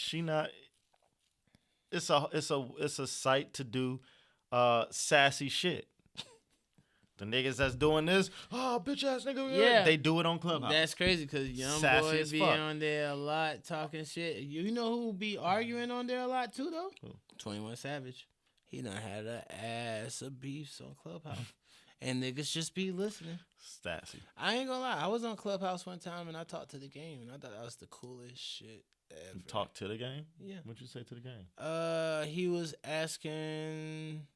It's a site to do sassy shit. The niggas that's doing this, bitch ass nigga, yeah, they do it on Clubhouse. That's crazy because young sassy boy be on there a lot talking shit. You know who be arguing on there a lot too, though? Who? 21 Savage. He done had an ass of beefs on Clubhouse. And niggas just be listening. Sassy. I ain't gonna lie. I was on Clubhouse one time and I talked to the game. And I thought that was the coolest shit ever. You talked to the game? Yeah. What'd you say to the game? He was asking,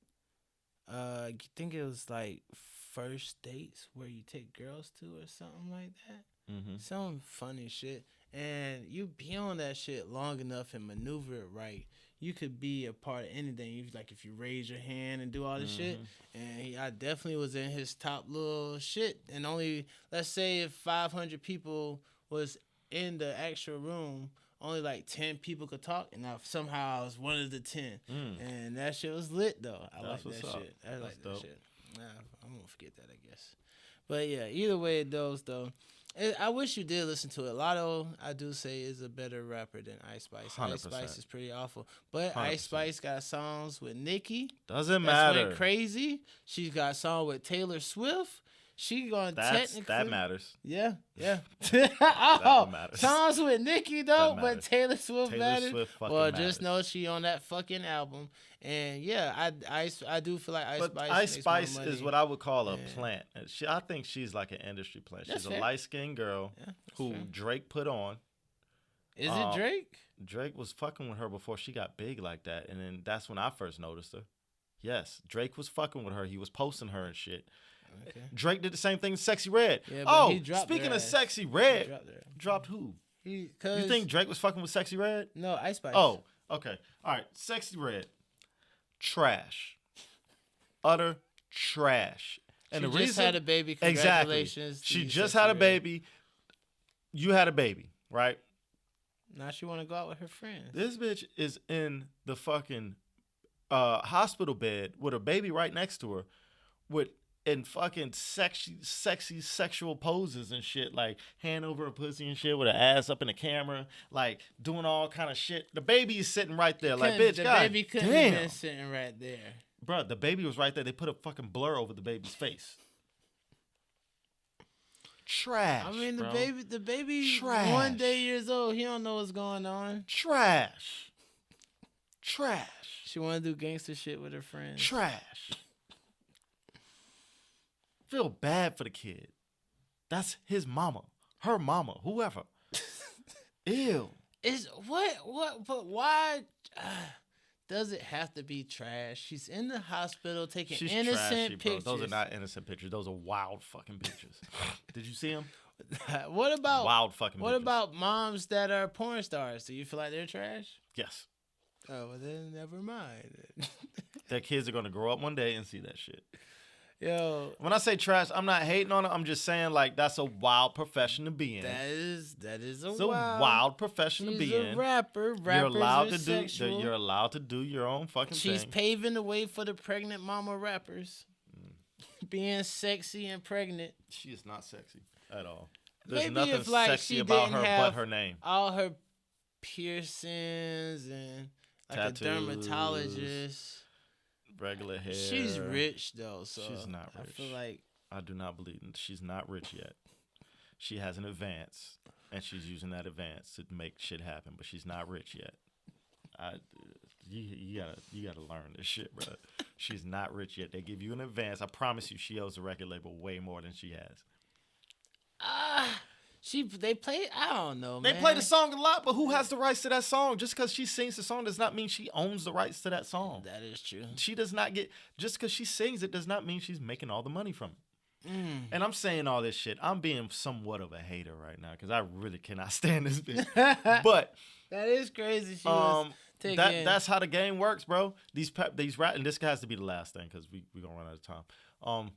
I think it was like first dates where you take girls to or something like that. Mm-hmm. Some funny shit. And you be on that shit long enough and maneuver it right. You could be a part of anything. If you raise your hand and do all this shit. And I definitely was in his top little shit. And only, let's say if 500 people was in the actual room, only like 10 people could talk. And somehow I was one of the 10. And that shit was lit, though. I like that shit. I like that shit. Nah, I'm going to forget that, I guess. But yeah, either way it goes, though. I wish you did listen to it. Lotto, I do say, is a better rapper than Ice Spice. 100%. Ice Spice is pretty awful. But 100%. Ice Spice got songs with Nicki. Doesn't matter. Went crazy. She's got a song with Taylor Swift. She gonna technically... That matters. Yeah. That matters. Songs with Nicki, though, but Taylor Swift matters. Well, just know she on that fucking album. And yeah, I do feel like Ice Spice is what I would call a plant. I think she's like an industry plant. She's a light-skinned girl who Drake put on. Is it Drake? Drake was fucking with her before she got big like that, and then that's when I first noticed her. Yes, Drake was fucking with her. He was posting her and shit. Okay. Drake did the same thing with Sexy Red. Yeah, speaking of Sexy Red, dropped who? You think Drake was fucking with Sexy Red? No, Ice Spice. Oh, okay. All right, Sexy Red. Trash. Utter trash. And she just had a baby. Congratulations. Exactly. She just had a baby. You had a baby, right? Now she want to go out with her friends. This bitch is in the fucking hospital bed with a baby right next to her in fucking sexy sexual poses and shit, like hand over her pussy and shit with her ass up in the camera, like doing all kind of shit. The baby is sitting right there, like, bitch, the baby couldn't have been sitting right there. Bro, the baby was right there. They put a fucking blur over the baby's face. Trash. I mean, the baby, trash. 1 day years old. He don't know what's going on. Trash. She want to do gangster shit with her friends. Trash. Feel bad for the kid. That's his mama, her mama, whoever. Ew. But why does it have to be trash? She's in the hospital taking innocent pictures. Those are not innocent pictures. Those are wild fucking pictures. Did you see them? What about wild fucking pictures? What about moms that are porn stars? Do you feel like they're trash? Yes. Oh, well, then never mind. Their kids are gonna grow up one day and see that shit. Yo, When I say trash, I'm not hating on it. I'm just saying like that's a wild profession to be in. that is It's a wild profession to be She's a in. rapper. You're Rappers allowed are to sexual. do. You're allowed to do your own fucking She's thing. paving the way for the pregnant mama rappers. Being sexy and pregnant. She is not sexy at all. There's Maybe nothing if like sexy she about didn't her have but her name. all her piercings and like Tattoos. a dermatologist. Regular hair. She's rich though, so She's not rich. I feel like I do not believe she's not rich yet. She has an advance, and she's using that advance to make shit happen. But she's not rich yet. You gotta learn this shit, bro. She's not rich yet. They give you an advance. I promise you, she owes the record label way more than she has. they play. I don't know, They man. play the song a lot, but who has the rights to that song? Just because she sings the song does not mean she owns the rights to that song. That is true. She does not get, just because she sings it does not mean she's making all the money from it. And I'm saying all this shit. I'm being somewhat of a hater right now because I really cannot stand this bitch. But that is crazy. She was taking... that's how the game works, bro. These rap, and this has to be the last thing because we gonna run out of time.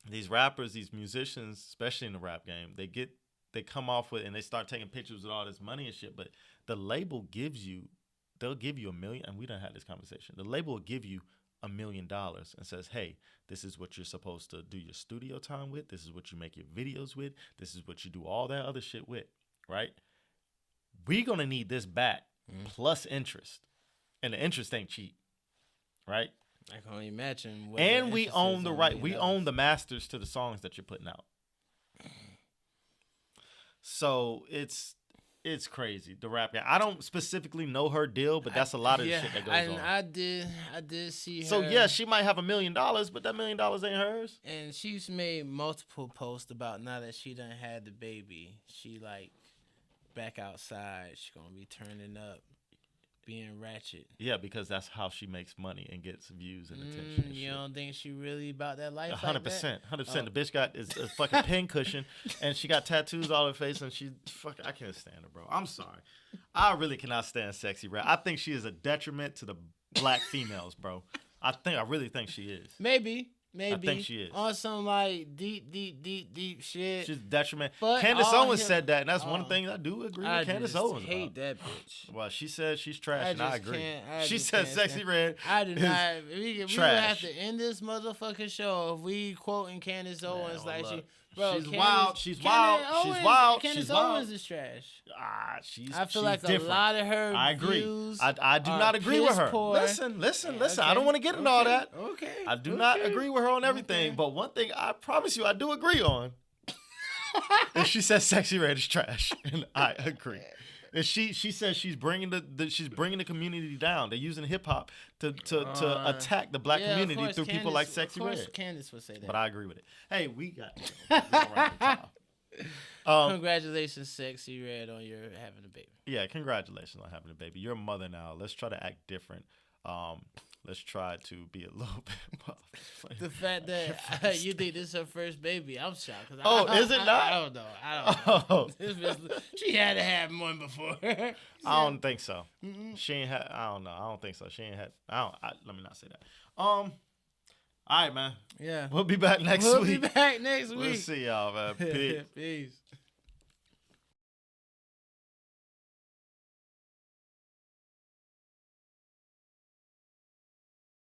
These rappers, these musicians, especially in the rap game, they come off with and they start taking pictures with all this money and shit. But the label they'll give you $1 million, and we done had this conversation. The label will give you $1 million and says, hey, this is what you're supposed to do your studio time with. This is what you make your videos with. This is what you do all that other shit with, right? We're going to need this back plus interest. And the interest ain't cheap, right? I can only imagine. What And we own the right. We own the masters to the songs that you're putting out. So it's crazy. The rap guy. I don't specifically know her deal, but that's a lot of the shit that goes on. I did see her. So yeah, she might have $1 million, but that $1 million ain't hers. And she's made multiple posts about now that she done had the baby. She like back outside. She gonna be turning up, being ratchet. Yeah, because that's how she makes money and gets views and attention. And you don't think she really about that life? 100%, 100%. The bitch got is a fucking pin cushion, and she got tattoos all over her face, and she fuck. I can't stand her, bro. I'm sorry. I really cannot stand sexy rap. I think she is a detriment to the black females, bro. I really think she is. Maybe. I think she is. On some like deep shit. She's a detriment. But Candace Owens said that, and that's one thing I do agree with Candace Owens I hate about. that bitch. Well, she said she's trash, and I agree. I She just said can't Sexy stand- Red I do is not. We would trash. have to end this motherfucking show if we quoting Candace Owens well, like look, she. Bro, she's Candace, wild. She's Candace wild. Owens, She's wild. Candace She's wild. Owens is trash. She's I feel she's like different. a lot of her I agree. views I do are not agree with her. piss poor. Listen. Okay, I don't want to get into all that. Okay. I do not agree with her on everything. Okay. But one thing I promise you I do agree on. And she says Sexy Red is trash. And I agree. And she says she's bringing the community down. They're using hip hop to attack the black community through people like Sexy Red. Candace would say that. But I agree with it. Hey, we got Congratulations, Sexy Red, on your having a baby. Yeah, congratulations on having a baby. You're a mother now. Let's try to act different. Let's try to be a little bit more. The fact that you think this is her first baby, I'm shocked. Is it not? I don't know. I don't know. Oh. She had to have one before. I don't think so. She ain't had. I don't know. I don't think so. She ain't had. Let me not say that. All right, man. Yeah. We'll be back next We'll week. be back next week. We'll see y'all, man. Peace. Peace.